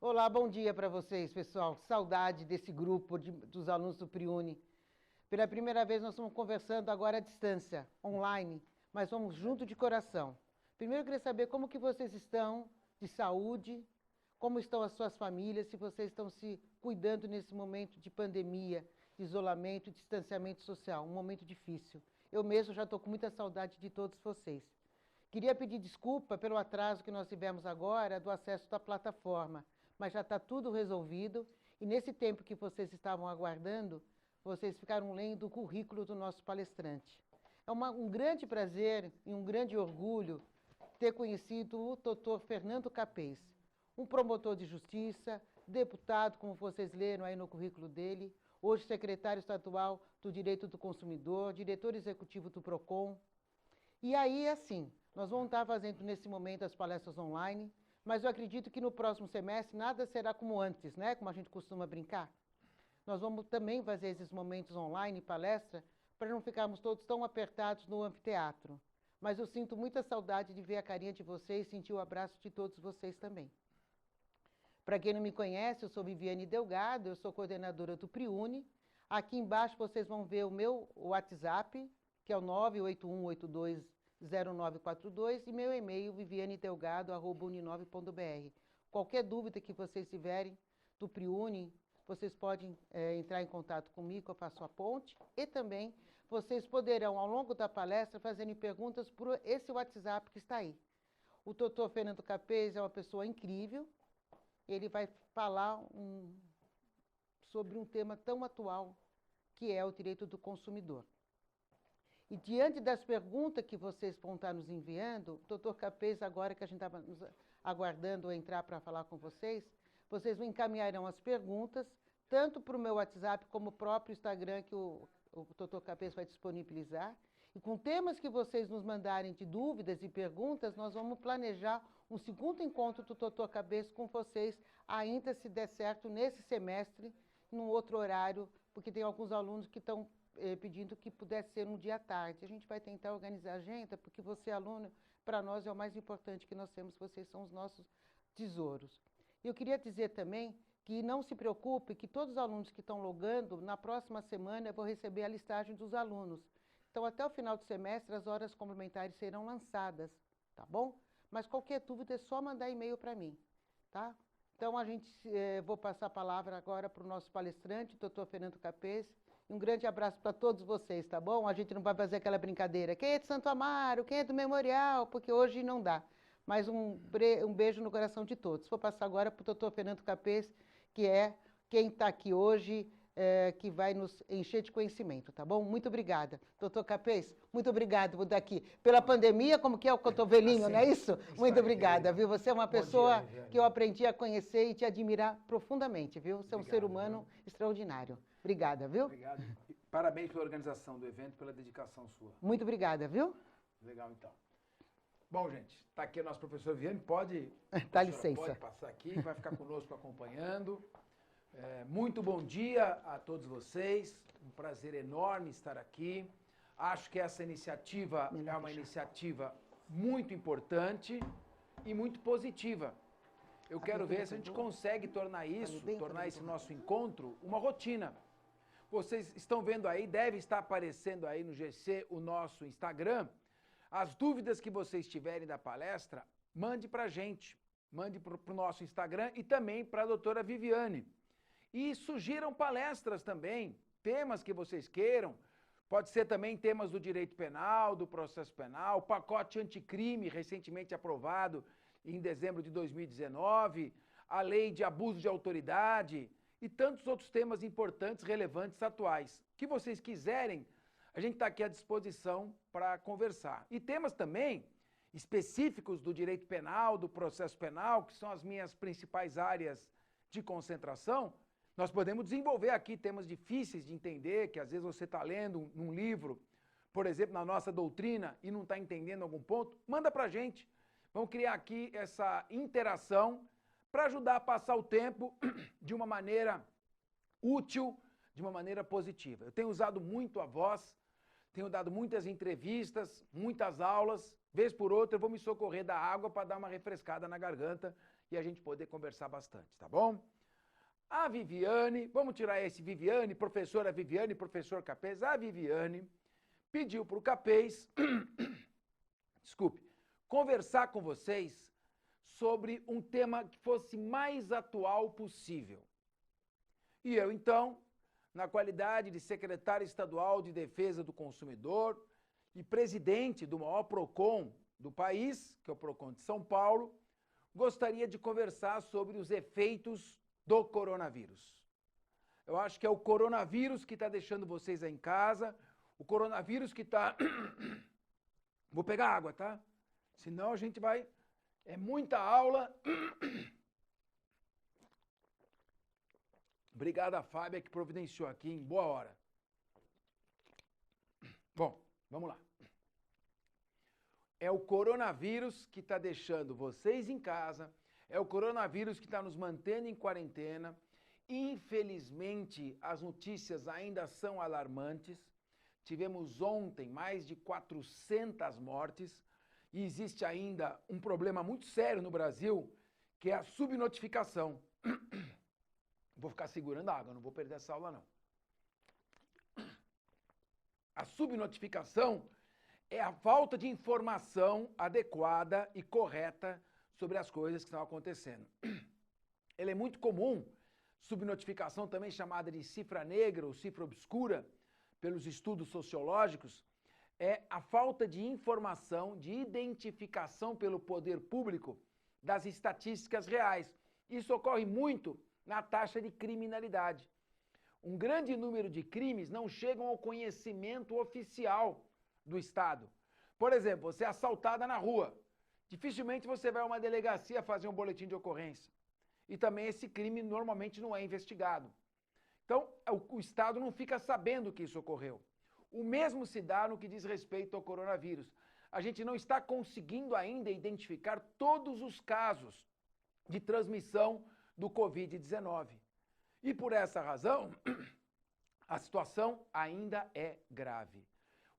Olá, bom dia para vocês, pessoal. Saudade desse grupo dos alunos do PRIUNE. Pela primeira vez nós estamos conversando agora à distância, online, mas vamos junto de coração. Primeiro eu queria saber como que vocês estão de saúde, como estão as suas famílias, se vocês estão se cuidando nesse momento de pandemia, de isolamento, de distanciamento social, um momento difícil. Eu mesmo já estou com muita saudade de todos vocês. Queria pedir desculpa pelo atraso que nós tivemos agora do acesso da plataforma, mas já está tudo resolvido e nesse tempo que vocês estavam aguardando, vocês ficaram lendo o currículo do nosso palestrante. É um grande prazer e um grande orgulho ter conhecido o doutor Fernando Capês, um promotor de justiça, deputado, como vocês leram aí no currículo dele, hoje secretário estadual do Direito do Consumidor, diretor executivo do PROCON. E aí, assim, nós vamos estar fazendo nesse momento as palestras online, mas eu acredito que no próximo semestre nada será como antes, né? Como a gente costuma brincar. Nós vamos também fazer esses momentos online, palestra, para não ficarmos todos tão apertados no anfiteatro. Mas eu sinto muita saudade de ver a carinha de vocês, sentir o abraço de todos vocês também. Para quem não me conhece, eu sou Viviane Delgado, eu sou coordenadora do PRIUNE. Aqui embaixo vocês vão ver o meu WhatsApp, que é o 981820942, e meu e-mail, vivianedelgado@uni9.br. Qualquer dúvida que vocês tiverem do PRIUNE, vocês podem entrar em contato comigo, eu faço a ponte, e também vocês poderão, ao longo da palestra, fazerem perguntas por esse WhatsApp que está aí. O doutor Fernando Capês é uma pessoa incrível, ele vai falar sobre um tema tão atual, que é o direito do consumidor. E diante das perguntas que vocês vão estar nos enviando, o doutor Capês, agora que a gente estava aguardando entrar para falar com vocês encaminharão as perguntas, tanto para o meu WhatsApp como o próprio Instagram que o doutor Capês vai disponibilizar. E com temas que vocês nos mandarem de dúvidas e perguntas, nós vamos planejar um segundo encontro do doutor Capês com vocês, ainda se der certo nesse semestre, num outro horário, porque tem alguns alunos que estão pedindo que pudesse ser um dia à tarde. A gente vai tentar organizar a agenda, porque você, aluno, para nós é o mais importante que nós temos, vocês são os nossos tesouros. E eu queria dizer também que não se preocupe, que todos os alunos que estão logando, na próxima semana eu vou receber a listagem dos alunos. Então, até o final do semestre, as horas complementares serão lançadas, tá bom? Mas qualquer dúvida é só mandar e-mail para mim, tá? Então, vou passar a palavra agora para o nosso palestrante, doutor Fernando Capês, e um grande abraço para todos vocês, tá bom? A gente não vai fazer aquela brincadeira, quem é de Santo Amaro, quem é do Memorial, porque hoje não dá. Mas um beijo no coração de todos. Vou passar agora para o doutor Fernando Capês, que é quem está aqui hoje, que vai nos encher de conhecimento, tá bom? Muito obrigada. Doutor Capês, muito obrigado por estar aqui. Pela pandemia, como que é o cotovelinho, assim, não é isso? Muito obrigada, viu? Você é uma pessoa que eu aprendi a conhecer e te admirar profundamente, viu? Você é um ser humano extraordinário. Obrigada, viu? Obrigado. Parabéns pela organização do evento, pela dedicação sua. Muito obrigada, viu? Legal, então. Bom, gente, está aqui o nosso professor Viviane, pode... Dá licença. Pode passar aqui, vai ficar conosco acompanhando. Muito bom dia a todos vocês, um prazer enorme estar aqui. Acho que essa iniciativa é uma iniciativa muito importante e muito positiva. Eu quero ver se a gente consegue tornar esse nosso encontro uma rotina. Vocês estão vendo aí, deve estar aparecendo aí no GC o nosso Instagram. As dúvidas que vocês tiverem da palestra, mande para a gente. Mande para o nosso Instagram e também para a doutora Viviane. E sugiram palestras também, temas que vocês queiram. Pode ser também temas do direito penal, do processo penal, pacote anticrime recentemente aprovado em dezembro de 2019, a lei de abuso de autoridade e tantos outros temas importantes, relevantes, atuais. O que vocês quiserem, a gente está aqui à disposição para conversar. E temas também específicos do direito penal, do processo penal, que são as minhas principais áreas de concentração, nós podemos desenvolver aqui temas difíceis de entender, que às vezes você está lendo num livro, por exemplo, na nossa doutrina, e não está entendendo algum ponto, manda para a gente. Vamos criar aqui essa interação para ajudar a passar o tempo de uma maneira útil, de uma maneira positiva. Eu tenho usado muito a voz, tenho dado muitas entrevistas, muitas aulas, vez por outra eu vou me socorrer da água para dar uma refrescada na garganta e a gente poder conversar bastante, tá bom? A Viviane, vamos tirar esse Viviane, professor Capês, a Viviane pediu para o Capês, desculpe, conversar com vocês sobre um tema que fosse mais atual possível. E eu, então, na qualidade de secretário estadual de Defesa do Consumidor e presidente do maior PROCON do país, que é o PROCON de São Paulo, gostaria de conversar sobre os efeitos do coronavírus. Eu acho que é o coronavírus que está deixando vocês aí em casa, o coronavírus que está... Vou pegar água, tá? Senão a gente vai... É muita aula. Obrigado a Fábia que providenciou aqui em boa hora. Bom, vamos lá. É o coronavírus que está deixando vocês em casa, é o coronavírus que está nos mantendo em quarentena. Infelizmente, as notícias ainda são alarmantes. Tivemos ontem mais de 400 mortes e existe ainda um problema muito sério no Brasil, que é a subnotificação. Vou ficar segurando a água, não vou perder essa aula, não. A subnotificação é a falta de informação adequada e correta sobre as coisas que estão acontecendo. Ela é muito comum, subnotificação também chamada de cifra negra ou cifra obscura, pelos estudos sociológicos, é a falta de informação, de identificação pelo poder público das estatísticas reais. Isso ocorre muito na taxa de criminalidade. Um grande número de crimes não chegam ao conhecimento oficial do Estado. Por exemplo, você é assaltada na rua. Dificilmente você vai a uma delegacia fazer um boletim de ocorrência. E também esse crime normalmente não é investigado. Então, o Estado não fica sabendo que isso ocorreu. O mesmo se dá no que diz respeito ao coronavírus. A gente não está conseguindo ainda identificar todos os casos de transmissão do Covid-19. E por essa razão, a situação ainda é grave.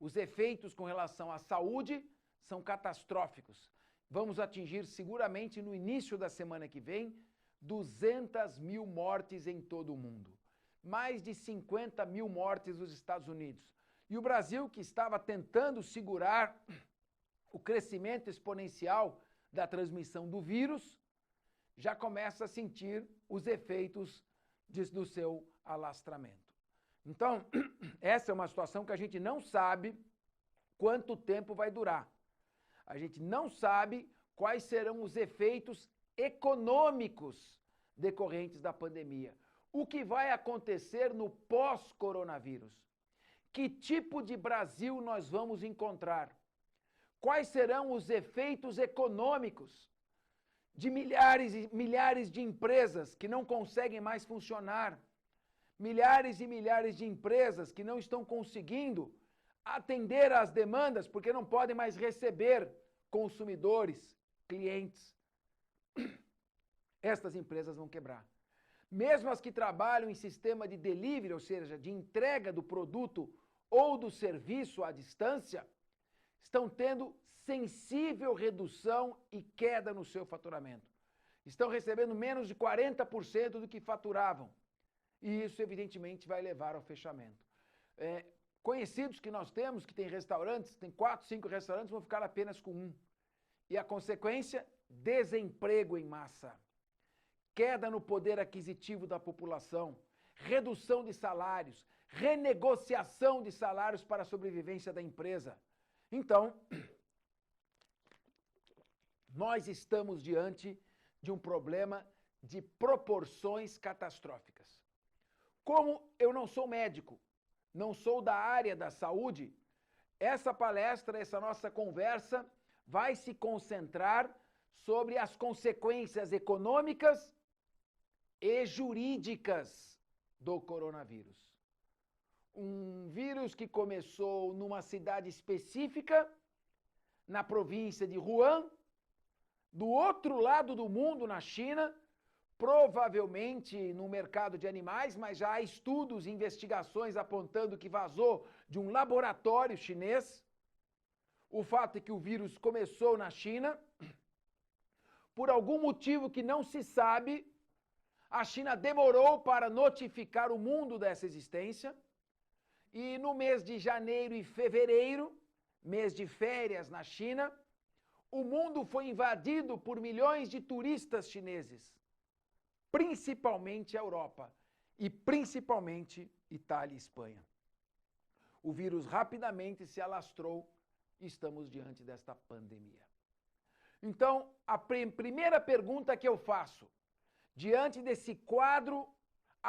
Os efeitos com relação à saúde são catastróficos. Vamos atingir seguramente no início da semana que vem 200 mil mortes em todo o mundo. Mais de 50 mil mortes nos Estados Unidos. E o Brasil, que estava tentando segurar o crescimento exponencial da transmissão do vírus, já começa a sentir os efeitos do seu alastramento. Então, essa é uma situação que a gente não sabe quanto tempo vai durar. A gente não sabe quais serão os efeitos econômicos decorrentes da pandemia. O que vai acontecer no pós-coronavírus? Que tipo de Brasil nós vamos encontrar? Quais serão os efeitos econômicos de milhares e milhares de empresas que não conseguem mais funcionar? Milhares e milhares de empresas que não estão conseguindo atender às demandas porque não podem mais receber consumidores, clientes. Estas empresas vão quebrar. Mesmo as que trabalham em sistema de delivery, ou seja, de entrega do produto ou do serviço à distância, estão tendo sensível redução e queda no seu faturamento. Estão recebendo menos de 40% do que faturavam. E isso, evidentemente, vai levar ao fechamento. Conhecidos que nós temos, que tem restaurantes, tem 4, 5 restaurantes, vão ficar apenas com 1. E a consequência? Desemprego em massa. Queda no poder aquisitivo da população, redução de salários, renegociação de salários para a sobrevivência da empresa. Então, nós estamos diante de um problema de proporções catastróficas. Como eu não sou médico, não sou da área da saúde, essa palestra, essa nossa conversa vai se concentrar sobre as consequências econômicas e jurídicas do coronavírus. Um vírus que começou numa cidade específica, na província de Wuhan, do outro lado do mundo, na China, provavelmente no mercado de animais, mas já há estudos e investigações apontando que vazou de um laboratório chinês. O fato é que o vírus começou na China, por algum motivo que não se sabe, a China demorou para notificar o mundo dessa existência. E no mês de janeiro e fevereiro, mês de férias na China, o mundo foi invadido por milhões de turistas chineses, principalmente a Europa e principalmente Itália e Espanha. O vírus rapidamente se alastrou e estamos diante desta pandemia. Então, a primeira pergunta que eu faço, diante desse quadro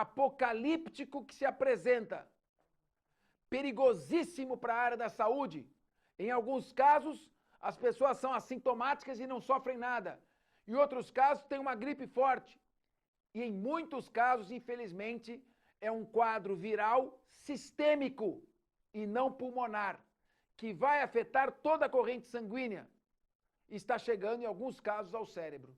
apocalíptico que se apresenta, perigosíssimo para a área da saúde, em alguns casos, as pessoas são assintomáticas e não sofrem nada. Em outros casos, tem uma gripe forte. E em muitos casos, infelizmente, é um quadro viral sistêmico e não pulmonar, que vai afetar toda a corrente sanguínea. E está chegando, em alguns casos, ao cérebro.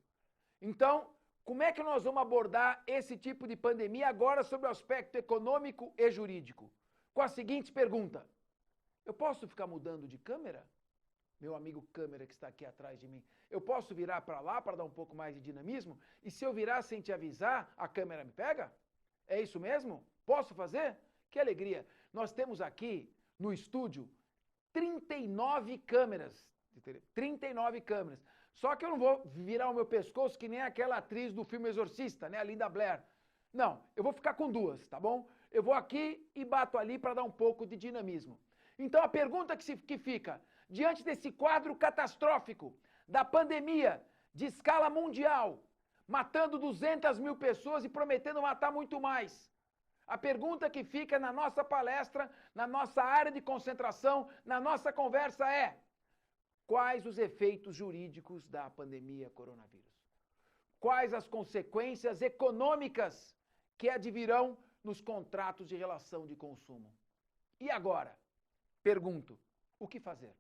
Então, como é que nós vamos abordar esse tipo de pandemia agora sob o aspecto econômico e jurídico? Com a seguinte pergunta: eu posso ficar mudando de câmera? Meu amigo câmera que está aqui atrás de mim. Eu posso virar para lá para dar um pouco mais de dinamismo? E se eu virar sem te avisar, a câmera me pega? É isso mesmo? Posso fazer? Que alegria! Nós temos aqui no estúdio 39 câmeras. 39 câmeras. Só que eu não vou virar o meu pescoço que nem aquela atriz do filme Exorcista, né? A Linda Blair. Não, eu vou ficar com duas, tá bom? Eu vou aqui e bato ali para dar um pouco de dinamismo. Então a pergunta que fica, diante desse quadro catastrófico da pandemia de escala mundial, matando 200 mil pessoas e prometendo matar muito mais, a pergunta que fica na nossa palestra, na nossa área de concentração, na nossa conversa é: quais os efeitos jurídicos da pandemia coronavírus? Quais as consequências econômicas que advirão nos contratos de relação de consumo? E agora? Pergunto, o que fazer?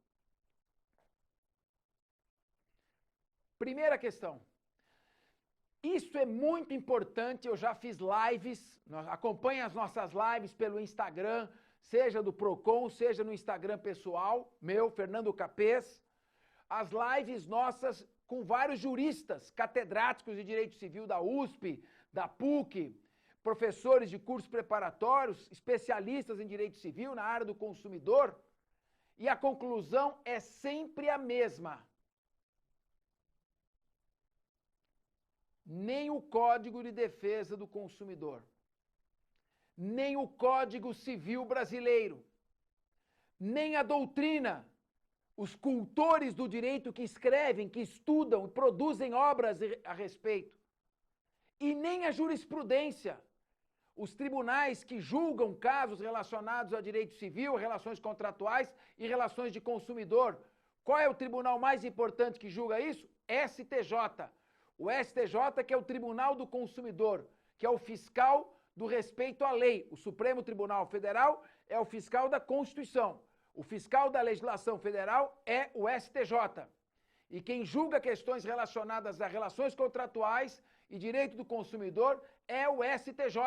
Primeira questão. Isso é muito importante, eu já fiz lives, acompanhe as nossas lives pelo Instagram, seja do Procon, seja no Instagram pessoal, meu, Fernando Capês. As lives nossas com vários juristas, catedráticos de Direito Civil da USP, da PUC, professores de cursos preparatórios, especialistas em Direito Civil na área do consumidor, e a conclusão é sempre a mesma. Nem o Código de Defesa do Consumidor, nem o Código Civil brasileiro, nem a doutrina, os cultores do direito que escrevem, que estudam e produzem obras a respeito, e nem a jurisprudência, os tribunais que julgam casos relacionados a direito civil, relações contratuais e relações de consumidor. Qual é o tribunal mais importante que julga isso? STJ. O STJ, que é o Tribunal do Consumidor, que é o fiscal do respeito à lei. O Supremo Tribunal Federal é o fiscal da Constituição. O fiscal da legislação federal é o STJ. E quem julga questões relacionadas a relações contratuais e direito do consumidor é o STJ.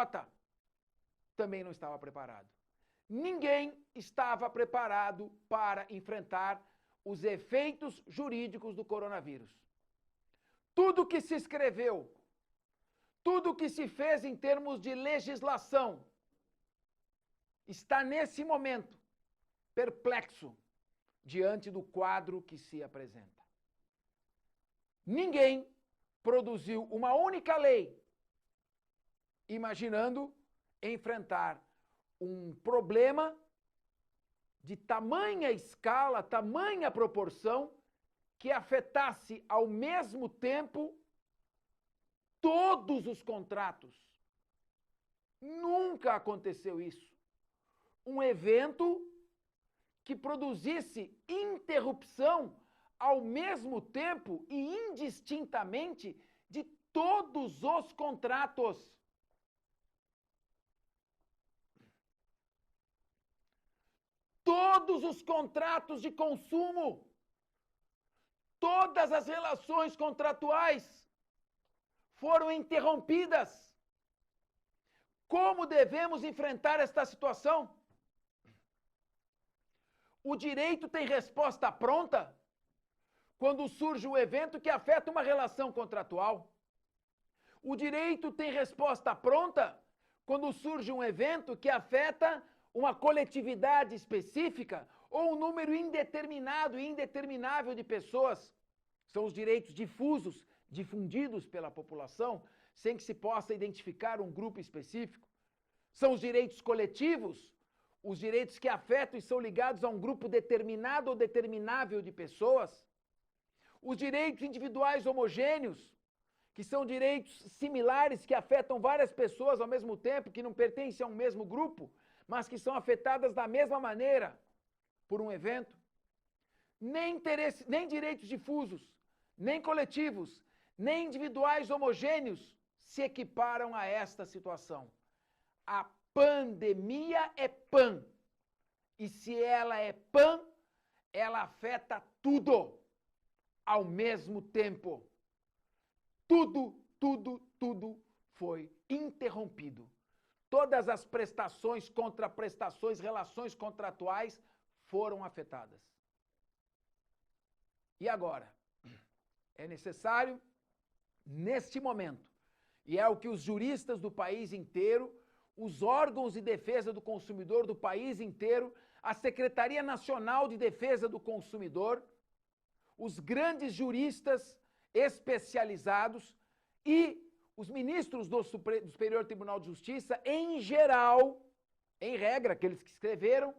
Também não estava preparado. Ninguém estava preparado para enfrentar os efeitos jurídicos do coronavírus. Tudo que se escreveu, tudo que se fez em termos de legislação, está nesse momento perplexo diante do quadro que se apresenta. Ninguém produziu uma única lei imaginando enfrentar um problema de tamanha escala, tamanha proporção, que afetasse ao mesmo tempo todos os contratos. Nunca aconteceu isso. Um evento que produzisse interrupção ao mesmo tempo e indistintamente de todos os contratos. Todos os contratos de consumo, todas as relações contratuais foram interrompidas. Como devemos enfrentar esta situação? O direito tem resposta pronta? quando surge um evento que afeta uma relação contratual. O direito tem resposta pronta quando surge um evento que afeta uma coletividade específica ou um número indeterminado e indeterminável de pessoas. São os direitos difusos, difundidos pela população, sem que se possa identificar um grupo específico. São os direitos coletivos, os direitos que afetam e são ligados a um grupo determinado ou determinável de pessoas. Os direitos individuais homogêneos, que são direitos similares que afetam várias pessoas ao mesmo tempo, que não pertencem a um mesmo grupo, mas que são afetadas da mesma maneira por um evento. Nem direitos difusos, nem coletivos, nem individuais homogêneos se equiparam a esta situação. A pandemia é PAN. E se ela é PAN, ela afeta tudo ao mesmo tempo. Tudo foi interrompido. Todas as prestações, contraprestações, relações contratuais foram afetadas. E agora? É necessário, neste momento, e é o que os juristas do país inteiro, os órgãos de defesa do consumidor do país inteiro, a Secretaria Nacional de Defesa do Consumidor, os grandes juristas especializados e os ministros do Superior Tribunal de Justiça, em geral, em regra, aqueles que escreveram,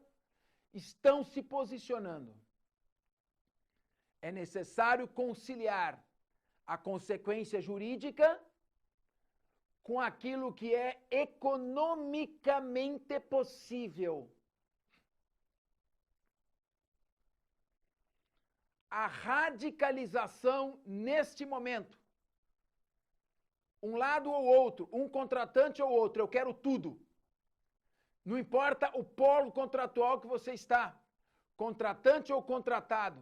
estão se posicionando. É necessário conciliar a consequência jurídica com aquilo que é economicamente possível. A radicalização neste momento, um lado ou outro, um contratante ou outro, eu quero tudo. Não importa o polo contratual que você está, contratante ou contratado,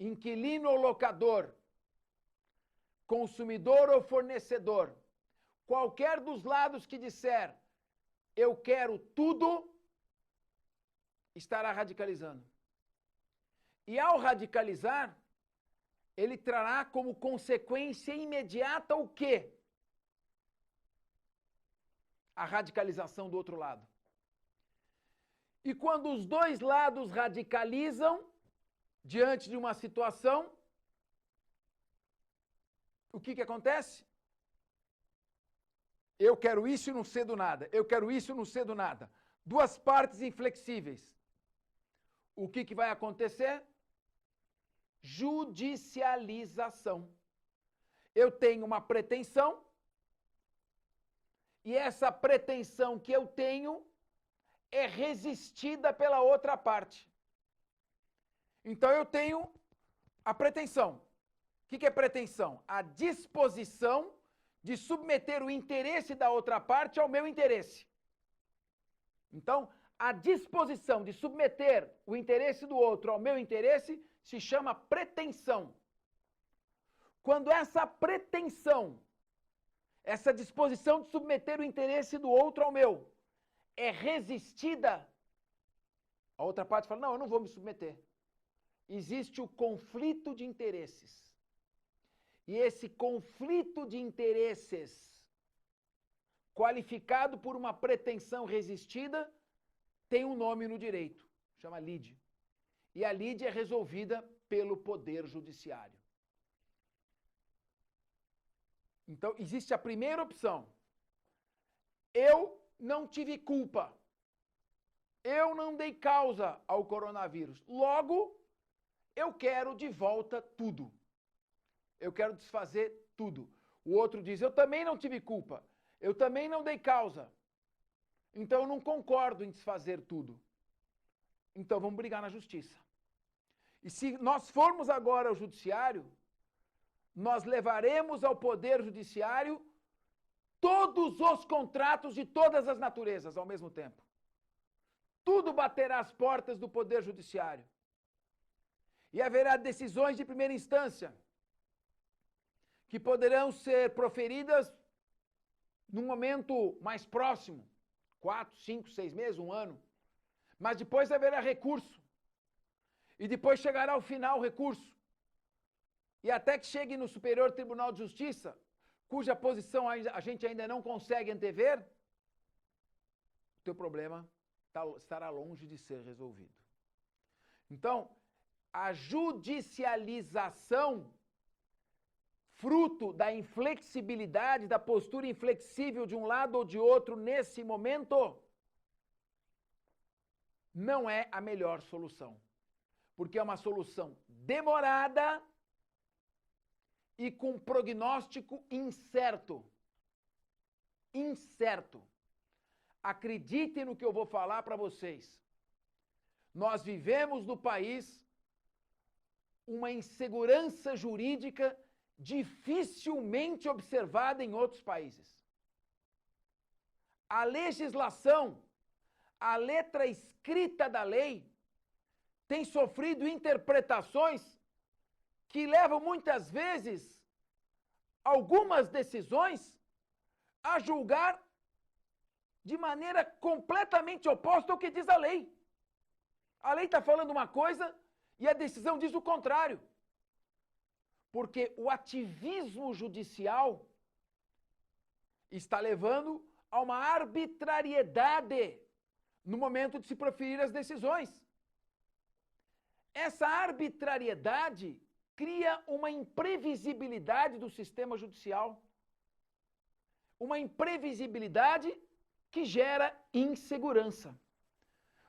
inquilino ou locador, consumidor ou fornecedor, qualquer dos lados que disser eu quero tudo, estará radicalizando. E ao radicalizar, ele trará como consequência imediata o quê? A radicalização do outro lado. E quando os dois lados radicalizam, diante de uma situação, o que acontece? Eu quero isso e não cedo nada. Eu quero isso e não cedo nada. Duas partes inflexíveis. O que vai acontecer? Judicialização. Eu tenho uma pretensão e essa pretensão que eu tenho é resistida pela outra parte. Então eu tenho a pretensão. O que é pretensão? A disposição de submeter o interesse da outra parte ao meu interesse. Então, a disposição de submeter o interesse do outro ao meu interesse se chama pretensão. Quando essa pretensão, essa disposição de submeter o interesse do outro ao meu, é resistida, a outra parte fala, não, eu não vou me submeter. Existe o conflito de interesses. E esse conflito de interesses, qualificado por uma pretensão resistida, tem um nome no direito, chama lide. E a lide é resolvida pelo Poder Judiciário. Então, existe a primeira opção. Eu não tive culpa. Eu não dei causa ao coronavírus. Logo, eu quero de volta tudo. Eu quero desfazer tudo. O outro diz, eu também não tive culpa. Eu também não dei causa. Então eu não concordo em desfazer tudo. Então vamos brigar na justiça. E se nós formos agora ao judiciário, nós levaremos ao Poder Judiciário todos os contratos de todas as naturezas ao mesmo tempo. Tudo baterá às portas do Poder Judiciário. E haverá decisões de primeira instância que poderão ser proferidas num momento mais próximo, 4, 5, 6 meses, 1 ano. Mas depois haverá recurso. E depois chegará ao final o recurso. e até que chegue no Superior Tribunal de Justiça, cuja posição a gente ainda não consegue antever, o teu problema estará longe de ser resolvido. Então, a judicialização, fruto da inflexibilidade, da postura inflexível de um lado ou de outro nesse momento, não é a melhor solução. Porque é uma solução demorada e com prognóstico incerto. Incerto. Acreditem no que eu vou falar para vocês. Nós vivemos no país uma insegurança jurídica dificilmente observada em outros países. A legislação, a letra escrita da lei, tem sofrido interpretações que levam muitas vezes algumas decisões a julgar de maneira completamente oposta ao que diz a lei. A lei está falando uma coisa e a decisão diz o contrário. Porque o ativismo judicial está levando a uma arbitrariedade no momento de se proferir as decisões. Essa arbitrariedade cria uma imprevisibilidade do sistema judicial. Uma imprevisibilidade que gera insegurança.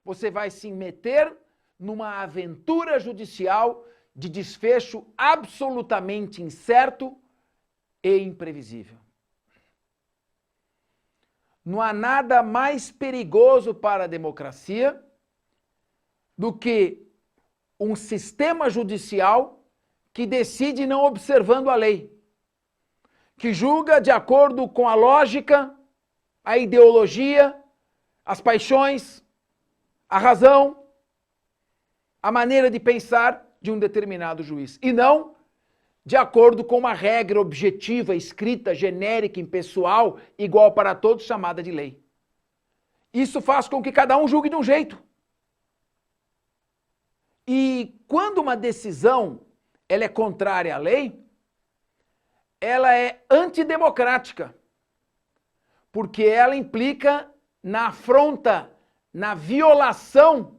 Você vai se meter numa aventura judicial de desfecho absolutamente incerto e imprevisível. Não há nada mais perigoso para a democracia do que um sistema judicial que decide não observando a lei, que julga de acordo com a lógica, a ideologia, as paixões, a razão, a maneira de pensar de um determinado juiz, e não de acordo com uma regra objetiva, escrita, genérica, impessoal, igual para todos, chamada de lei. Isso faz com que cada um julgue de um jeito. E quando uma decisão ela é contrária à lei, ela é antidemocrática, porque ela implica na afronta, na violação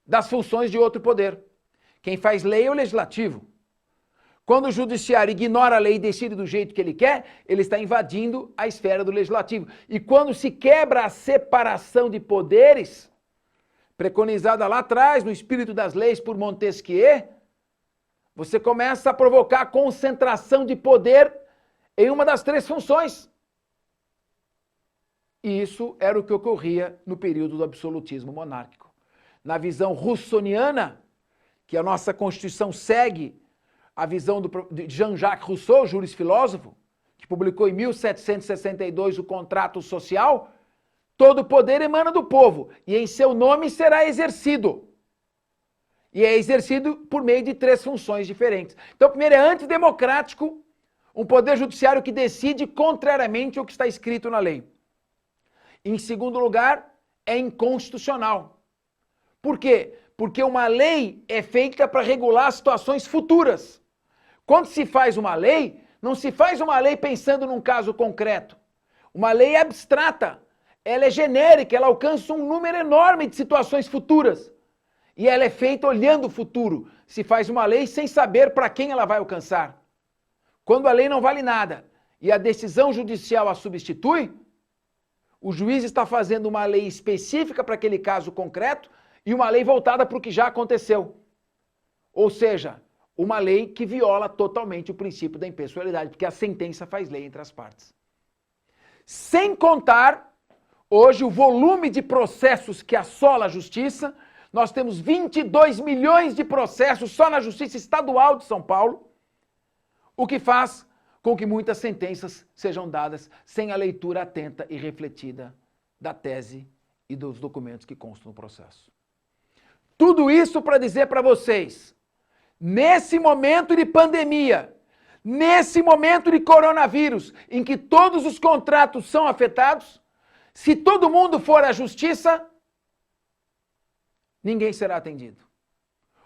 das funções de outro poder. Quem faz lei é o legislativo. Quando o judiciário ignora a lei e decide do jeito que ele quer, ele está invadindo a esfera do legislativo. E quando se quebra a separação de poderes, preconizada lá atrás, no espírito das leis por Montesquieu, você começa a provocar concentração de poder em uma das três funções. E isso era o que ocorria no período do absolutismo monárquico. Na visão russoniana, que a nossa Constituição segue a visão de Jean-Jacques Rousseau, jurisfilósofo, que publicou em 1762 o Contrato Social, todo poder emana do povo e em seu nome será exercido. E é exercido por meio de três funções diferentes. Então, primeiro, é antidemocrático, um poder judiciário que decide contrariamente ao que está escrito na lei. Em segundo lugar, é inconstitucional. Por quê? Porque uma lei é feita para regular situações futuras. Quando se faz uma lei, não se faz uma lei pensando num caso concreto. Uma lei é abstrata, ela é genérica, ela alcança um número enorme de situações futuras. E ela é feita olhando o futuro. Se faz uma lei sem saber para quem ela vai alcançar. Quando a lei não vale nada e a decisão judicial a substitui, o juiz está fazendo uma lei específica para aquele caso concreto e uma lei voltada para o que já aconteceu. Ou seja, uma lei que viola totalmente o princípio da impessoalidade, porque a sentença faz lei entre as partes. Sem contar, hoje, o volume de processos que assola a justiça. Nós temos 22 milhões de processos só na Justiça Estadual de São Paulo, o que faz com que muitas sentenças sejam dadas sem a leitura atenta e refletida da tese e dos documentos que constam no processo. Tudo isso para dizer para vocês, nesse momento de pandemia, nesse momento de coronavírus, em que todos os contratos são afetados, se todo mundo for à justiça, ninguém será atendido.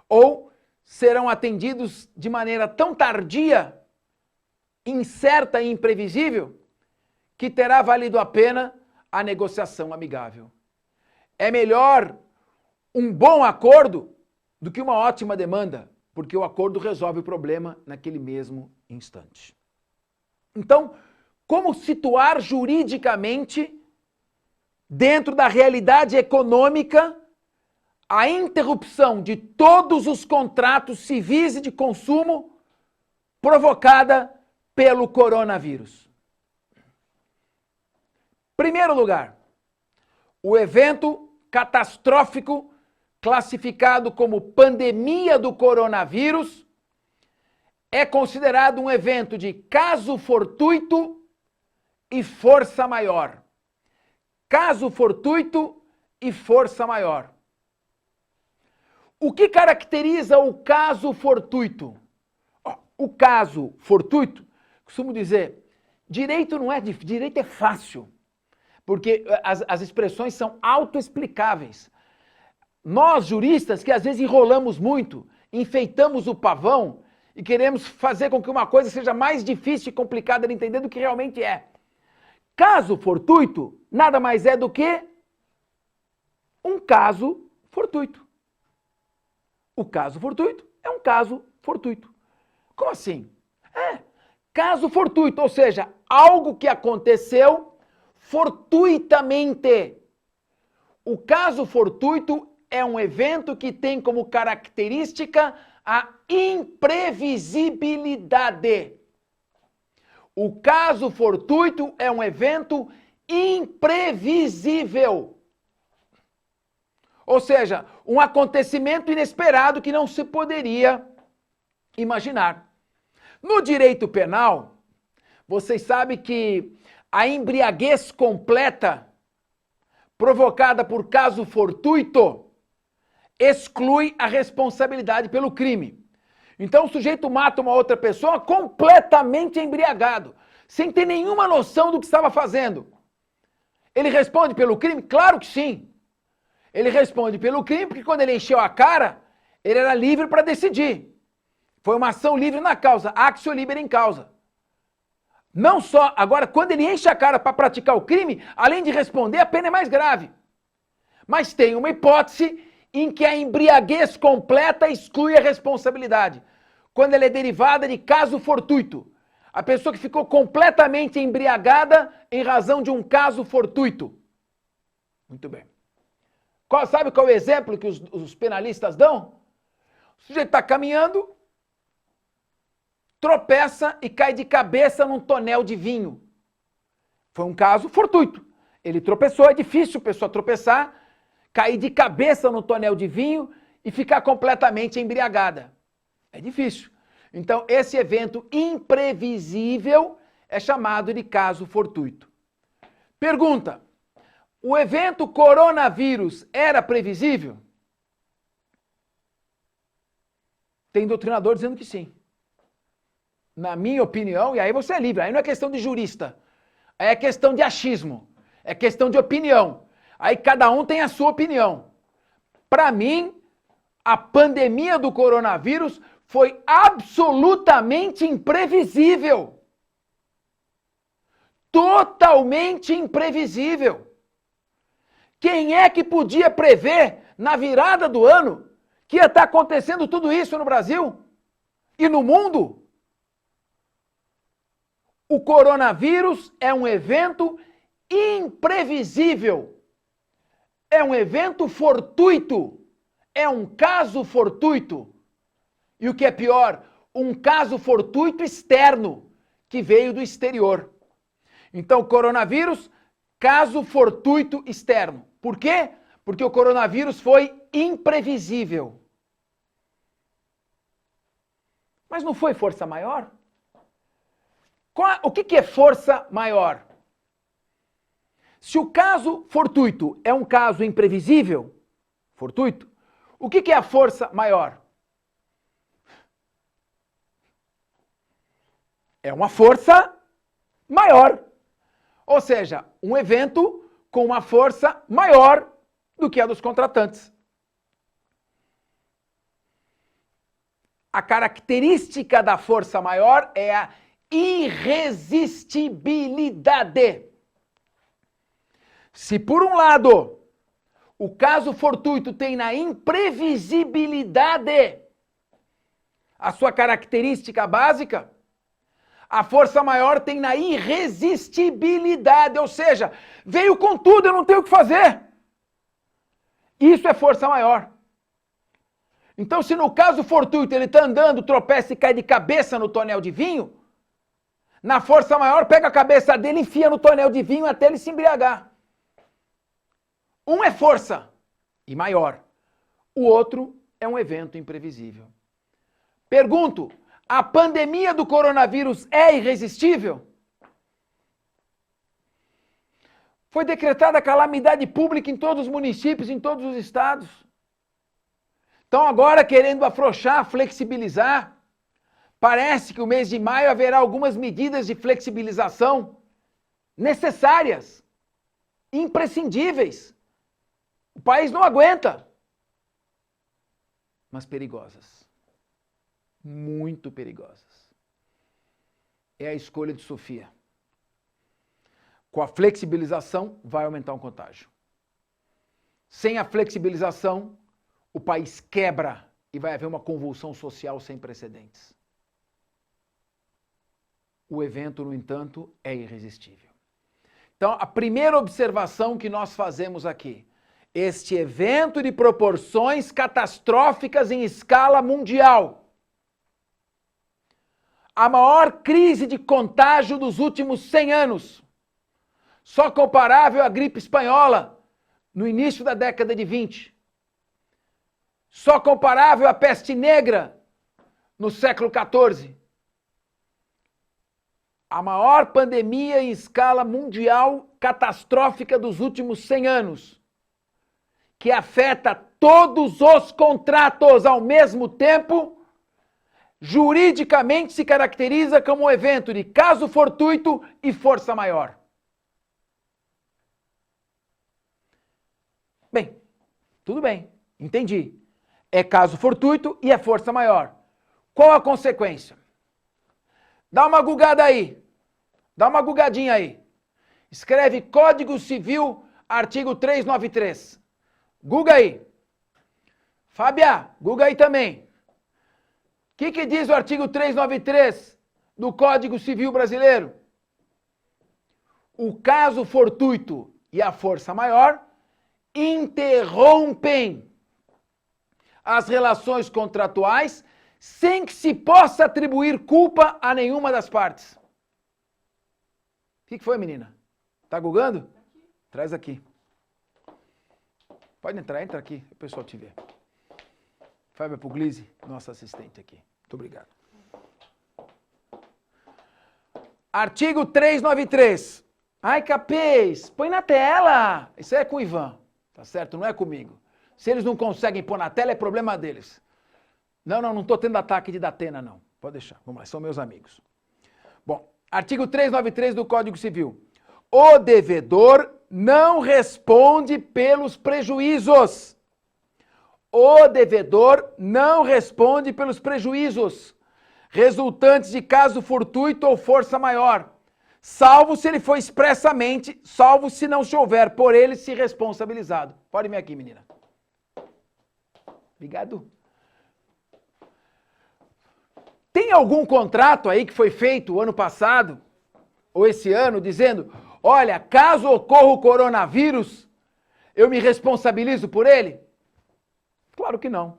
Ou, serão atendidos de maneira tão tardia, incerta e imprevisível, que terá valido a pena a negociação amigável. É melhor um bom acordo do que uma ótima demanda, porque o acordo resolve o problema naquele mesmo instante. Então, como situar juridicamente, dentro da realidade econômica, a interrupção de todos os contratos civis e de consumo provocada pelo coronavírus? Primeiro lugar, o evento catastrófico classificado como pandemia do coronavírus é considerado um evento de caso fortuito e força maior. Caso fortuito e força maior. O que caracteriza o caso fortuito? O caso fortuito, costumo dizer, direito não é difícil, direito é fácil, porque as expressões são autoexplicáveis. Nós, juristas, que às vezes enrolamos muito, enfeitamos o pavão e queremos fazer com que uma coisa seja mais difícil e complicada de entender do que realmente é. Caso fortuito nada mais é do que um caso fortuito. O caso fortuito é um caso fortuito. Como assim? Caso fortuito, ou seja, algo que aconteceu fortuitamente. O caso fortuito é um evento que tem como característica a imprevisibilidade. O caso fortuito é um evento imprevisível. Ou seja, um acontecimento inesperado que não se poderia imaginar. No direito penal, vocês sabem que a embriaguez completa provocada por caso fortuito exclui a responsabilidade pelo crime. Então o sujeito mata uma outra pessoa completamente embriagado, sem ter nenhuma noção do que estava fazendo. Ele responde pelo crime? Claro que sim. Ele responde pelo crime porque quando ele encheu a cara, ele era livre para decidir. Foi uma ação livre na causa, actio libere in causa. Não só, agora, quando ele enche a cara para praticar o crime, além de responder, a pena é mais grave. Mas tem uma hipótese em que a embriaguez completa exclui a responsabilidade. Quando ela é derivada de caso fortuito. A pessoa que ficou completamente embriagada em razão de um caso fortuito. Muito bem. Sabe qual é o exemplo que os penalistas dão? O sujeito está caminhando, tropeça e cai de cabeça num tonel de vinho. Foi um caso fortuito. Ele tropeçou, é difícil a pessoa tropeçar, cair de cabeça no tonel de vinho e ficar completamente embriagada. É difícil. Então, esse evento imprevisível é chamado de caso fortuito. Pergunta: o evento coronavírus era previsível? Tem doutrinador dizendo que sim. Na minha opinião, e aí você é livre, aí não é questão de jurista, aí é questão de achismo, é questão de opinião. Aí cada um tem a sua opinião. Para mim, a pandemia do coronavírus foi absolutamente imprevisível. Totalmente imprevisível. Quem é que podia prever, na virada do ano, que ia estar acontecendo tudo isso no Brasil e no mundo? O coronavírus é um evento imprevisível. É um evento fortuito. É um caso fortuito. E o que é pior, um caso fortuito externo, que veio do exterior. Então, o coronavírus, caso fortuito externo. Por quê? Porque o coronavírus foi imprevisível. Mas não foi força maior? O que é força maior? Se o caso fortuito é um caso imprevisível, fortuito, o que é a força maior? É uma força maior. Ou seja, um evento com uma força maior do que a dos contratantes. a característica da força maior é a irresistibilidade. Se por um lado o caso fortuito tem na imprevisibilidade a sua característica básica, a força maior tem na irresistibilidade, ou seja, veio com tudo, eu não tenho o que fazer. Isso é força maior. Então, se no caso fortuito ele está andando, tropeça e cai de cabeça no tonel de vinho, na força maior pega a cabeça dele e enfia no tonel de vinho até ele se embriagar. Um é força e maior. O outro é um evento imprevisível. Pergunto, a pandemia do coronavírus é irresistível? Foi decretada calamidade pública em todos os municípios, em todos os estados. Então agora, querendo afrouxar, flexibilizar, parece que o mês de maio haverá algumas medidas de flexibilização necessárias, imprescindíveis. O país não aguenta, mas perigosas. Muito perigosas. É a escolha de Sofia. Com a flexibilização, vai aumentar o contágio. Sem a flexibilização, o país quebra e vai haver uma convulsão social sem precedentes. O evento, no entanto, é irresistível. Então, a primeira observação que nós fazemos aqui, este evento de proporções catastróficas em escala mundial, a maior crise de contágio dos últimos 100 anos, só comparável à gripe espanhola no início da década de 20, só comparável à peste negra no século XIV. A maior pandemia em escala mundial catastrófica dos últimos 100 anos, que afeta todos os contratos ao mesmo tempo, juridicamente se caracteriza como um evento de caso fortuito e força maior. Bem, tudo bem, entendi. É caso fortuito e é força maior. Qual a consequência? Dá uma gugada aí. Dá uma gugadinha aí. Escreve Código Civil, artigo 393. Guga aí. Fábia, guga aí também. O que diz o artigo 393 do Código Civil Brasileiro? O caso fortuito e a força maior interrompem as relações contratuais sem que se possa atribuir culpa a nenhuma das partes. O que foi, menina? Tá gugando? Traz aqui. Pode entrar, entra aqui, o pessoal te vê. Fábio Puglisi, nossa assistente aqui. Muito obrigado. Artigo 393. Ai, capês, põe na tela. Isso é com o Ivan, tá certo? Não é comigo. Se eles não conseguem pôr na tela, é problema deles. Não estou tendo ataque de Datena, não. Pode deixar, vamos lá, são meus amigos. Bom, artigo 393 do Código Civil. O devedor não responde pelos prejuízos. O devedor não responde pelos prejuízos resultantes de caso fortuito ou força maior, salvo se ele for expressamente, salvo se não se houver por ele se responsabilizado. Pode vir aqui, menina. Obrigado. Tem algum contrato aí que foi feito ano passado ou esse ano dizendo, olha, caso ocorra o coronavírus, eu me responsabilizo por ele? Claro que não.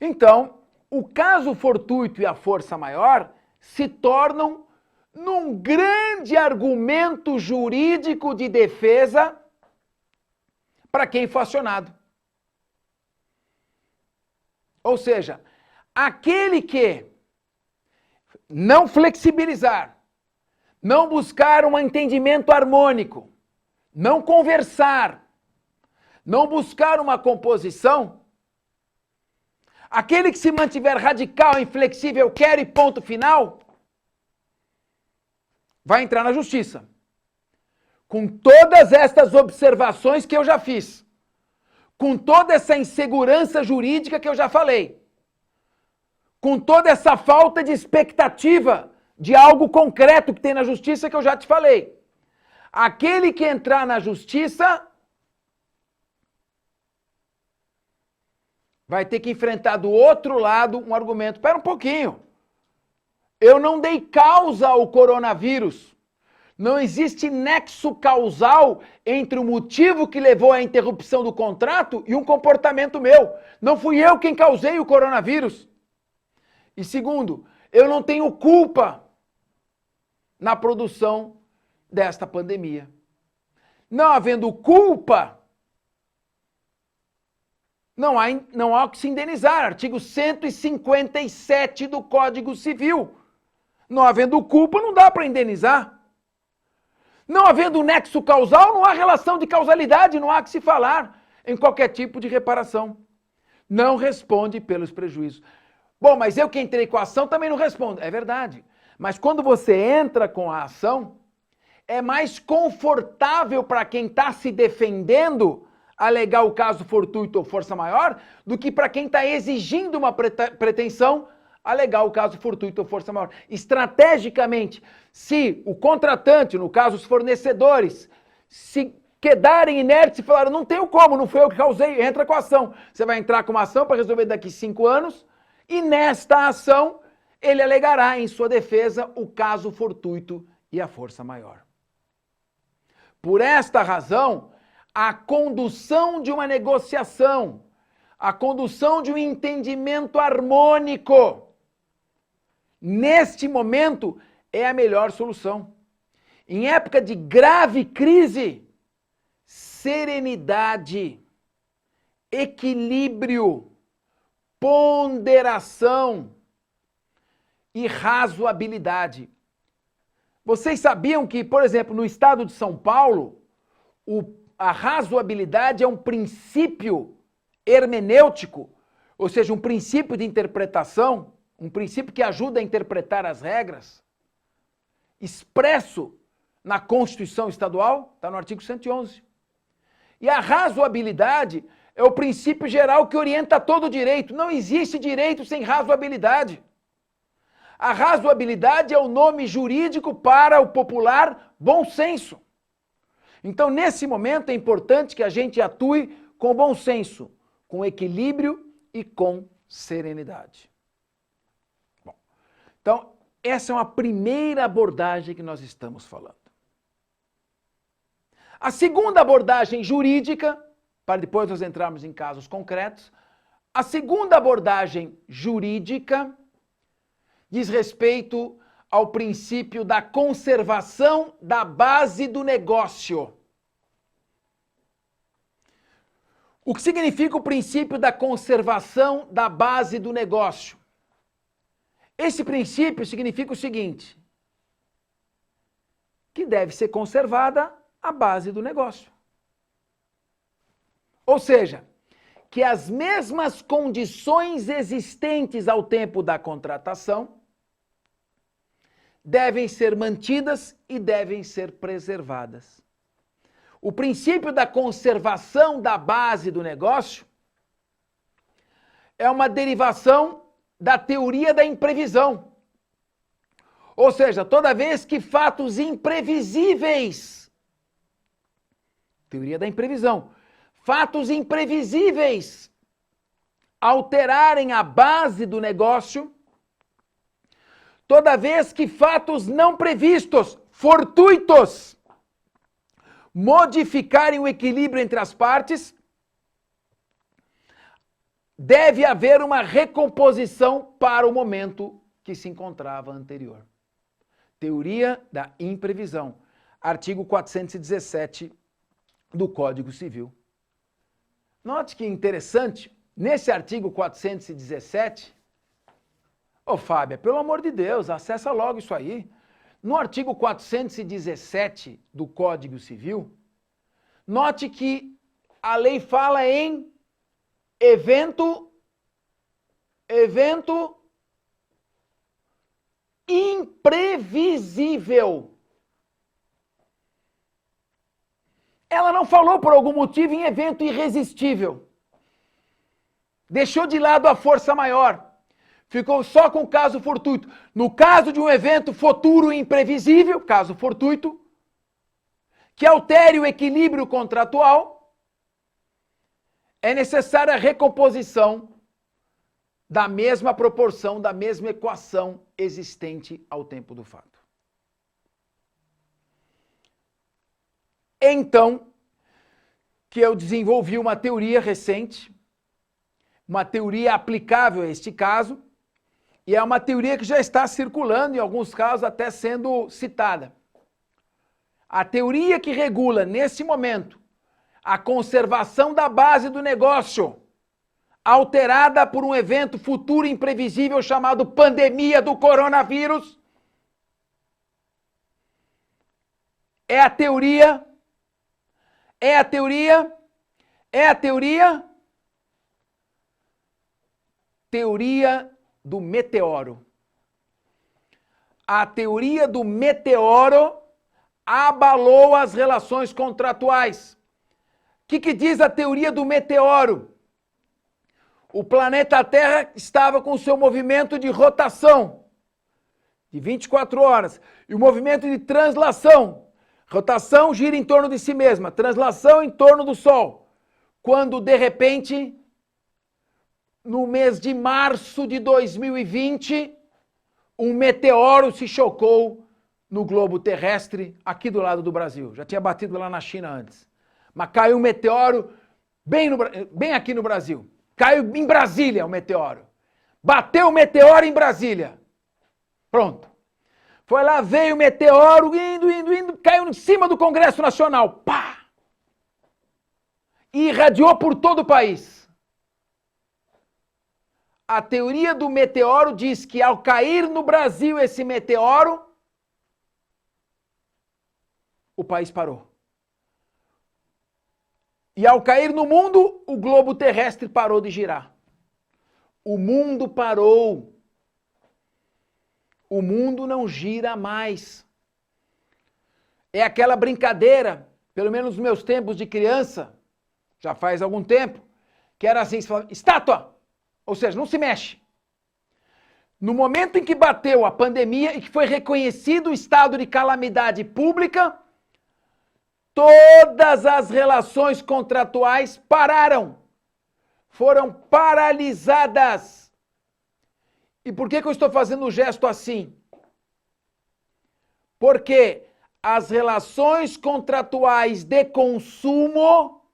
Então, o caso fortuito e a força maior se tornam num grande argumento jurídico de defesa para quem foi acionado. Ou seja, aquele que não flexibilizar, não buscar um entendimento harmônico, não conversar, não buscar uma composição, aquele que se mantiver radical, inflexível, quer e ponto final, vai entrar na justiça. Com todas estas observações que eu já fiz, com toda essa insegurança jurídica que eu já falei, com toda essa falta de expectativa de algo concreto que tem na justiça que eu já te falei. Aquele que entrar na justiça vai ter que enfrentar do outro lado um argumento. Espera um pouquinho. Eu não dei causa ao coronavírus. Não existe nexo causal entre o motivo que levou à interrupção do contrato e um comportamento meu. Não fui eu quem causei o coronavírus. E segundo, eu não tenho culpa na produção desta pandemia. Não havendo culpa, não há o que se indenizar. Artigo 157 do Código Civil. Não havendo culpa, não dá para indenizar. Não havendo nexo causal, não há relação de causalidade, não há que se falar em qualquer tipo de reparação. Não responde pelos prejuízos. Bom, mas eu que entrei com a ação também não respondo. É verdade. Mas quando você entra com a ação, é mais confortável para quem está se defendendo alegar o caso fortuito ou força maior do que para quem está exigindo uma pretensão alegar o caso fortuito ou força maior. Estrategicamente, se o contratante, no caso os fornecedores, se quedarem inertes e falaram, não tenho como, não foi eu que causei, entra com a ação. Você vai entrar com uma ação para resolver daqui 5 anos e nesta ação ele alegará em sua defesa o caso fortuito e a força maior. Por esta razão, a condução de uma negociação, a condução de um entendimento harmônico, neste momento, é a melhor solução. Em época de grave crise, serenidade, equilíbrio, ponderação e razoabilidade. Vocês sabiam que, por exemplo, no estado de São Paulo, a razoabilidade é um princípio hermenêutico, ou seja, um princípio de interpretação, um princípio que ajuda a interpretar as regras, expresso na Constituição Estadual, está no artigo 111. E a razoabilidade é o princípio geral que orienta todo o direito. Não existe direito sem razoabilidade. A razoabilidade é o nome jurídico para o popular bom senso. Então, nesse momento, é importante que a gente atue com bom senso, com equilíbrio e com serenidade. Bom, então, essa é uma primeira abordagem que nós estamos falando. A segunda abordagem jurídica, para depois nós entrarmos em casos concretos, a segunda abordagem jurídica diz respeito ao princípio da conservação da base do negócio. O que significa o princípio da conservação da base do negócio? Esse princípio significa o seguinte, que deve ser conservada a base do negócio. Ou seja, que as mesmas condições existentes ao tempo da contratação devem ser mantidas e devem ser preservadas. O princípio da conservação da base do negócio é uma derivação da teoria da imprevisão. Ou seja, toda vez que fatos imprevisíveis, teoria da imprevisão, fatos imprevisíveis alterarem a base do negócio, toda vez que fatos não previstos, fortuitos, modificarem o equilíbrio entre as partes, deve haver uma recomposição para o momento que se encontrava anterior. Teoria da imprevisão. Artigo 417 do Código Civil. Note que interessante, nesse artigo 417, Fábia, pelo amor de Deus, acessa logo isso aí. No artigo 417 do Código Civil, note que a lei fala em evento imprevisível. Ela não falou por algum motivo em evento irresistível. Deixou de lado a força maior. ficou só com o caso fortuito. No caso de um evento futuro imprevisível, caso fortuito, que altere o equilíbrio contratual, é necessária a recomposição da mesma proporção, da mesma equação existente ao tempo do fato. Então, que eu desenvolvi uma teoria recente, uma teoria aplicável a este caso, e é uma teoria que já está circulando, em alguns casos até sendo citada. A teoria que regula, nesse momento, a conservação da base do negócio, alterada por um evento futuro imprevisível chamado pandemia do coronavírus, é a teoria do meteoro. A teoria do meteoro abalou as relações contratuais. O que diz a teoria do meteoro? O planeta Terra estava com seu movimento de rotação de 24 horas e o movimento de translação. Rotação gira em torno de si mesma, translação em torno do Sol. Quando, de repente, no mês de março de 2020, um meteoro se chocou no globo terrestre aqui do lado do Brasil. Já tinha batido lá na China antes. Mas caiu um meteoro bem aqui no Brasil. Caiu em Brasília o meteoro. Bateu o meteoro em Brasília. Pronto. Foi lá, veio o meteoro, indo, caiu em cima do Congresso Nacional. Pá! E irradiou por todo o país. A teoria do meteoro diz que ao cair no Brasil esse meteoro, o país parou. E ao cair no mundo, o globo terrestre parou de girar. O mundo parou. O mundo não gira mais. É aquela brincadeira, pelo menos nos meus tempos de criança, já faz algum tempo, que era assim, você falava, estátua! Ou seja, não se mexe. No momento em que bateu a pandemia e que foi reconhecido o estado de calamidade pública, todas as relações contratuais pararam. Foram paralisadas. E por que eu estou fazendo um gesto assim? Porque as relações contratuais de consumo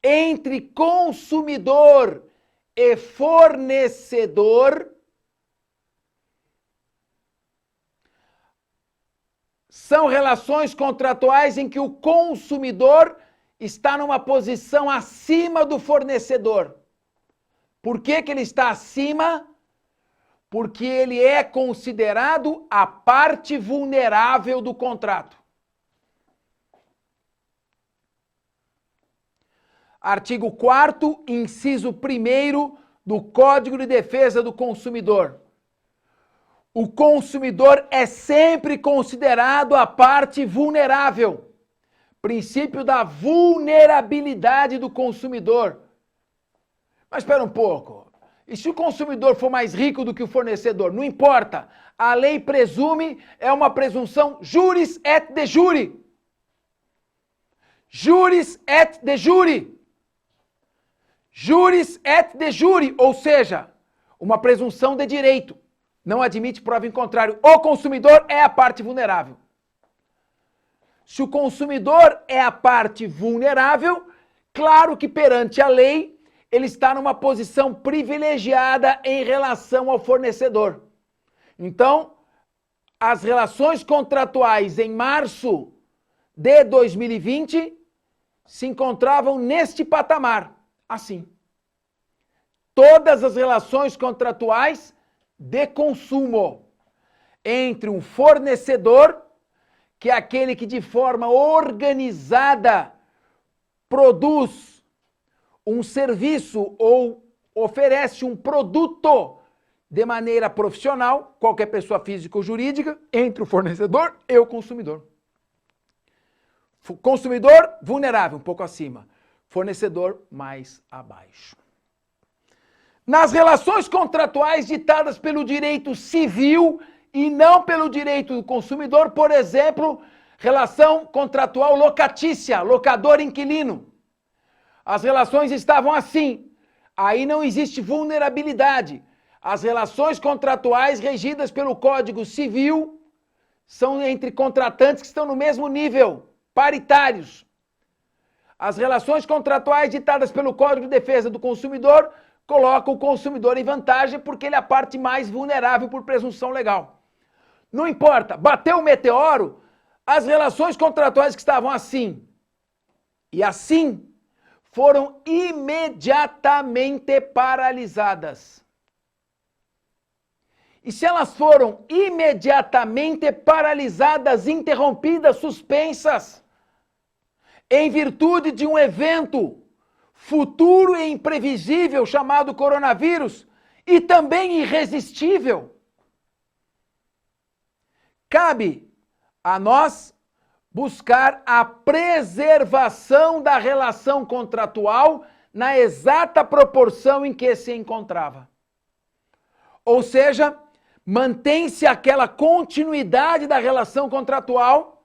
entre consumidor e fornecedor são relações contratuais em que o consumidor está numa posição acima do fornecedor. Por que ele está acima? Porque ele é considerado a parte vulnerável do contrato. Artigo 4º, inciso 1º do Código de Defesa do Consumidor. O consumidor é sempre considerado a parte vulnerável. Princípio da vulnerabilidade do consumidor. Mas espera um pouco. E se o consumidor for mais rico do que o fornecedor? Não importa. A lei presume, é uma presunção juris et de jure. Juris et de jure. Juris et de jure, ou seja, uma presunção de direito. Não admite prova em contrário. O consumidor é a parte vulnerável. Se o consumidor é a parte vulnerável, claro que perante a lei, ele está numa posição privilegiada em relação ao fornecedor. Então, as relações contratuais em março de 2020 se encontravam neste patamar, assim. Todas as relações contratuais de consumo entre um fornecedor, que é aquele que de forma organizada produz um serviço ou oferece um produto de maneira profissional, qualquer pessoa física ou jurídica, entre o fornecedor e o consumidor. Consumidor vulnerável, um pouco acima. Fornecedor mais abaixo. nas relações contratuais ditadas pelo direito civil e não pelo direito do consumidor, por exemplo, relação contratual locatícia, locador-inquilino. As relações estavam assim. Aí não existe vulnerabilidade. As relações contratuais regidas pelo Código Civil são entre contratantes que estão no mesmo nível, paritários. As relações contratuais ditadas pelo Código de Defesa do Consumidor colocam o consumidor em vantagem porque ele é a parte mais vulnerável por presunção legal. Não importa, bateu o meteoro, as relações contratuais que estavam assim e assim foram imediatamente paralisadas. E se elas foram imediatamente paralisadas, interrompidas, suspensas, em virtude de um evento futuro e imprevisível chamado coronavírus, e também irresistível, cabe a nós buscar a preservação da relação contratual na exata proporção em que se encontrava. Ou seja, mantém-se aquela continuidade da relação contratual,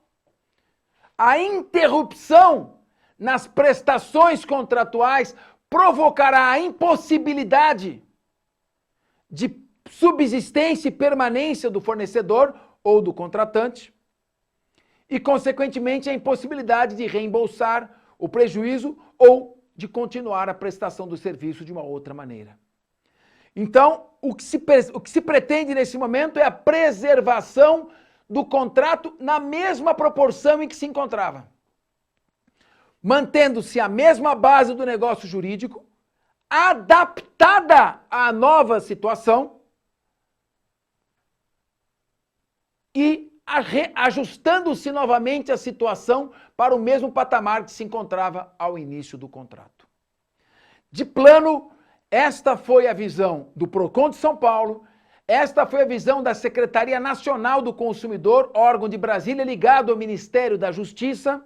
a interrupção nas prestações contratuais provocará a impossibilidade de subsistência e permanência do fornecedor ou do contratante e, consequentemente, a impossibilidade de reembolsar o prejuízo ou de continuar a prestação do serviço de uma outra maneira. Então, o que se pretende nesse momento é a preservação do contrato na mesma proporção em que se encontrava, mantendo-se a mesma base do negócio jurídico, adaptada à nova situação e ajustando-se novamente a situação para o mesmo patamar que se encontrava ao início do contrato. De plano, esta foi a visão do PROCON de São Paulo, esta foi a visão da Secretaria Nacional do Consumidor, órgão de Brasília ligado ao Ministério da Justiça,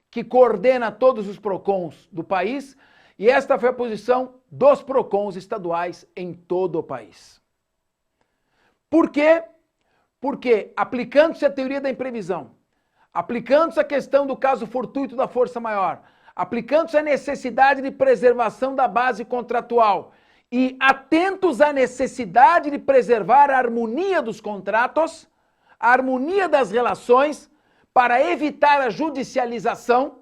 que coordena todos os PROCONs do país, e esta foi a posição dos PROCONs estaduais em todo o país. Por quê? Porque, aplicando-se a teoria da imprevisão, aplicando-se a questão do caso fortuito da força maior, aplicando-se a necessidade de preservação da base contratual e atentos à necessidade de preservar a harmonia dos contratos, a harmonia das relações, para evitar a judicialização,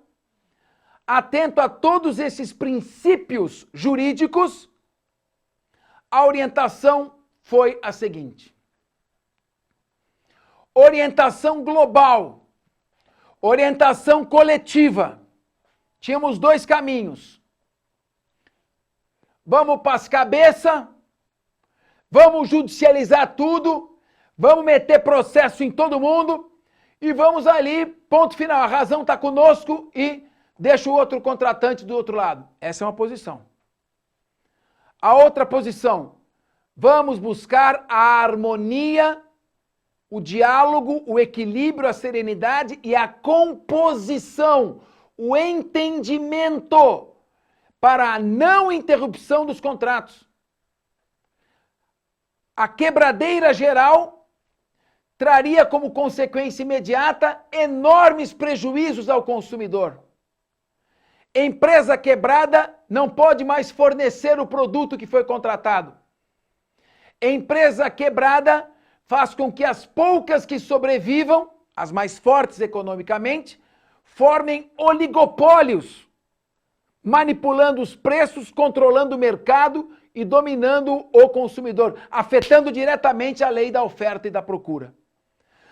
atento a todos esses princípios jurídicos, a orientação foi a seguinte: orientação global, orientação coletiva. Tínhamos dois caminhos. Vamos para as cabeças, vamos judicializar tudo, vamos meter processo em todo mundo e vamos ali, ponto final, a razão está conosco e deixa o outro contratante do outro lado. Essa é uma posição. A outra posição, vamos buscar a harmonia, o diálogo, o equilíbrio, a serenidade e a composição, o entendimento para a não interrupção dos contratos. A quebradeira geral traria como consequência imediata enormes prejuízos ao consumidor. Empresa quebrada não pode mais fornecer o produto que foi contratado. Empresa quebrada faz com que as poucas que sobrevivam, as mais fortes economicamente, formem oligopólios, manipulando os preços, controlando o mercado e dominando o consumidor, afetando diretamente a lei da oferta e da procura.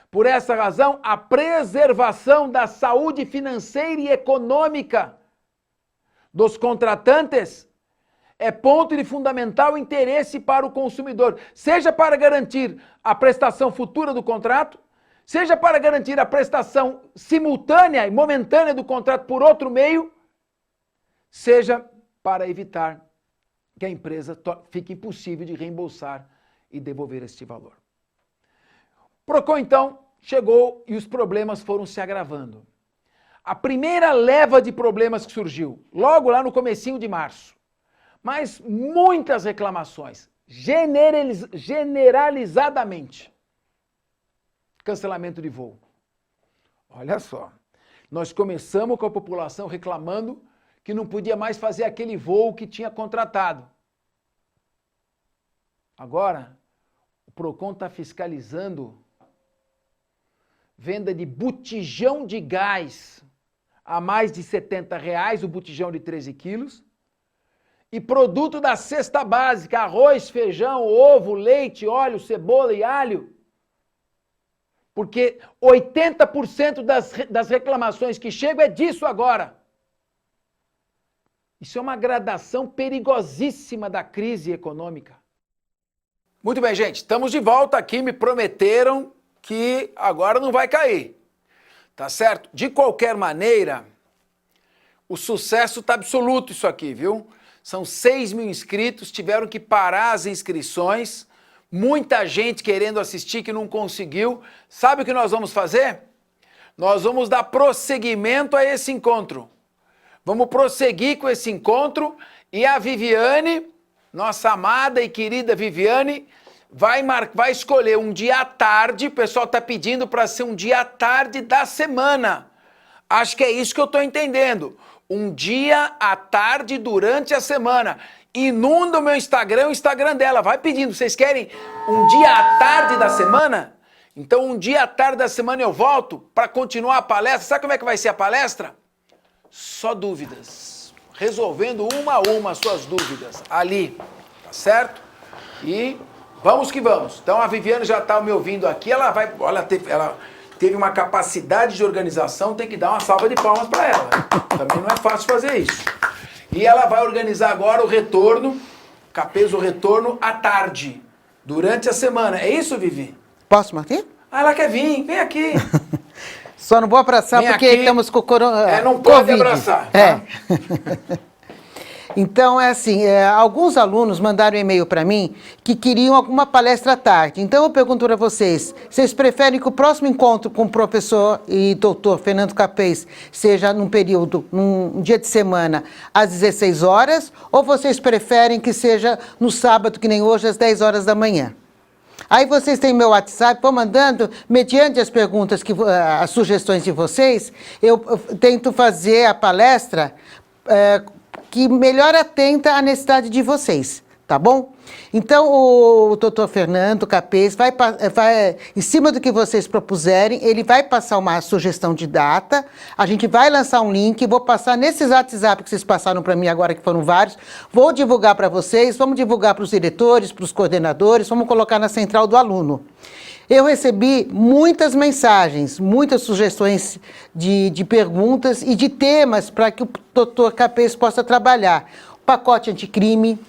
Por essa razão, a preservação da saúde financeira e econômica dos contratantes é ponto de fundamental interesse para o consumidor, seja para garantir a prestação futura do contrato, seja para garantir a prestação simultânea e momentânea do contrato por outro meio, seja para evitar que a empresa fique impossível de reembolsar e devolver este valor. PROCON, então, chegou e os problemas foram se agravando. A primeira leva de problemas que surgiu, logo lá no comecinho de março, mas muitas reclamações, generalizadamente. Cancelamento de voo. Olha só, nós começamos com a população reclamando que não podia mais fazer aquele voo que tinha contratado. Agora, o Procon está fiscalizando venda de botijão de gás a mais de R$70, o botijão de 13 quilos, e produto da cesta básica, arroz, feijão, ovo, leite, óleo, cebola e alho, porque 80% das reclamações que chegam é disso agora. Isso é uma gradação perigosíssima da crise econômica. Muito bem, gente, estamos de volta aqui, me prometeram que agora não vai cair, tá certo? De qualquer maneira, o sucesso está absoluto isso aqui, viu? São 6 mil inscritos, tiveram que parar as inscrições, muita gente querendo assistir que não conseguiu. Sabe o que nós vamos fazer? Nós vamos dar prosseguimento a esse encontro. Vamos prosseguir com esse encontro e a Viviane, nossa amada e querida Viviane, vai escolher um dia à tarde, o pessoal está pedindo para ser um dia à tarde da semana. Acho que é isso que eu estou entendendo. Um dia à tarde durante a semana. Inunda o meu Instagram, o Instagram dela. Vai pedindo, vocês querem um dia à tarde da semana? Então um dia à tarde da semana eu volto para continuar a palestra. Sabe como é que vai ser a palestra? Só dúvidas. Resolvendo uma a uma as suas dúvidas. Ali, tá certo? E vamos que vamos. Então a Viviane já está me ouvindo aqui. Ela vai, olha, ela teve uma capacidade de organização, tem que dar uma salva de palmas para ela. Também não é fácil fazer isso. E ela vai organizar agora o retorno, Capês, o retorno à tarde, durante a semana. É isso, Vivi? Posso, Martim? Ah, ela quer vir, vem aqui. Só não vou abraçar porque aqui. Estamos com o corona. Não pode abraçar. Tá? É. Então, é assim, alguns alunos mandaram um e-mail para mim que queriam alguma palestra à tarde. Então, eu pergunto para vocês preferem que o próximo encontro com o professor e doutor Fernando Capês seja num dia de semana, às 16 horas, ou vocês preferem que seja no sábado, que nem hoje, às 10 horas da manhã? Aí vocês têm meu WhatsApp, vão mandando, mediante as perguntas, as sugestões de vocês, eu tento fazer a palestra que melhor atenta à necessidade de vocês, tá bom? Então, o doutor Fernando Capês vai, em cima do que vocês propuserem, ele vai passar uma sugestão de data, a gente vai lançar um link, vou passar nesses WhatsApp que vocês passaram para mim agora, que foram vários, vou divulgar para vocês, vamos divulgar para os diretores, para os coordenadores, vamos colocar na central do aluno. Eu recebi muitas mensagens, muitas sugestões de perguntas e de temas para que o doutor Capês possa trabalhar. O pacote anticrime,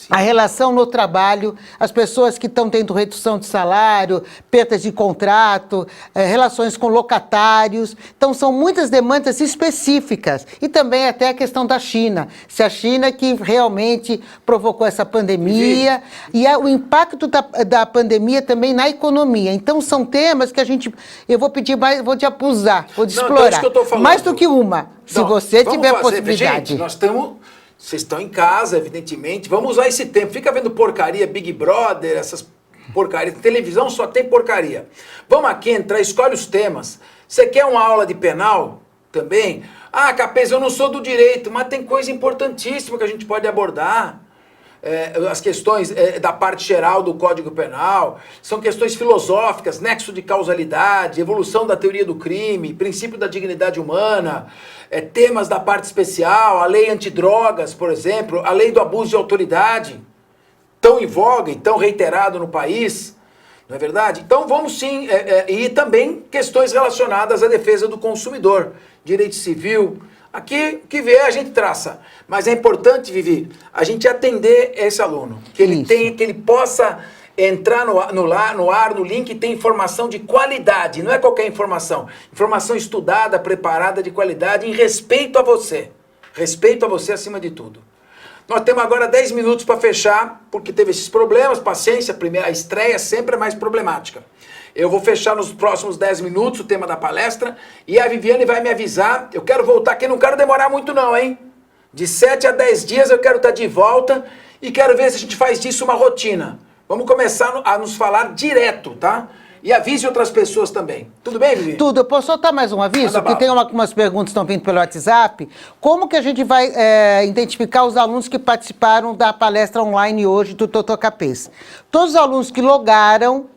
a relação no trabalho, as pessoas que estão tendo redução de salário, perdas de contrato, relações com locatários. Então, são muitas demandas específicas. E também até a questão da China. Se a China que realmente provocou essa pandemia e o impacto da pandemia também na economia. Então, são temas que eu vou pedir mais, vou te abusar, vou te explorar. Então, isso que eu tô falando. Mais do que uma, se você tiver possibilidade. Gente, nós estamos... Vocês estão em casa, evidentemente. Vamos usar esse tempo. Fica vendo porcaria, Big Brother, essas porcarias. Televisão só tem porcaria. Vamos aqui entrar, escolhe os temas. Você quer uma aula de penal também? Ah, Capês, eu não sou do direito, mas tem coisa importantíssima que a gente pode abordar. As questões da parte geral do Código Penal, são questões filosóficas, nexo de causalidade, evolução da teoria do crime, princípio da dignidade humana, temas da parte especial, a lei antidrogas, por exemplo, a lei do abuso de autoridade, tão em voga e tão reiterado no país, não é verdade? Então vamos sim, e também questões relacionadas à defesa do consumidor, direito civil. Aqui, o que vier, a gente traça. Mas é importante, Vivi, a gente atender esse aluno. Que ele possa entrar no ar, no link, e ter informação de qualidade. Não é qualquer informação. Informação estudada, preparada, de qualidade, em respeito a você. Respeito a você acima de tudo. Nós temos agora 10 minutos para fechar, porque teve esses problemas. Paciência, a estreia sempre é mais problemática. Eu vou fechar nos próximos 10 minutos o tema da palestra e a Viviane vai me avisar. Eu quero voltar aqui, não quero demorar muito não, hein? De 7 a 10 dias eu quero estar de volta e quero ver se a gente faz disso uma rotina. Vamos começar a nos falar direto, tá? E avise outras pessoas também. Tudo bem, Vivi? Tudo. Eu posso soltar mais um aviso? Manda Porque tem algumas perguntas que estão vindo pelo WhatsApp. Como que a gente vai identificar os alunos que participaram da palestra online hoje do Dr. Capês? Todos os alunos que logaram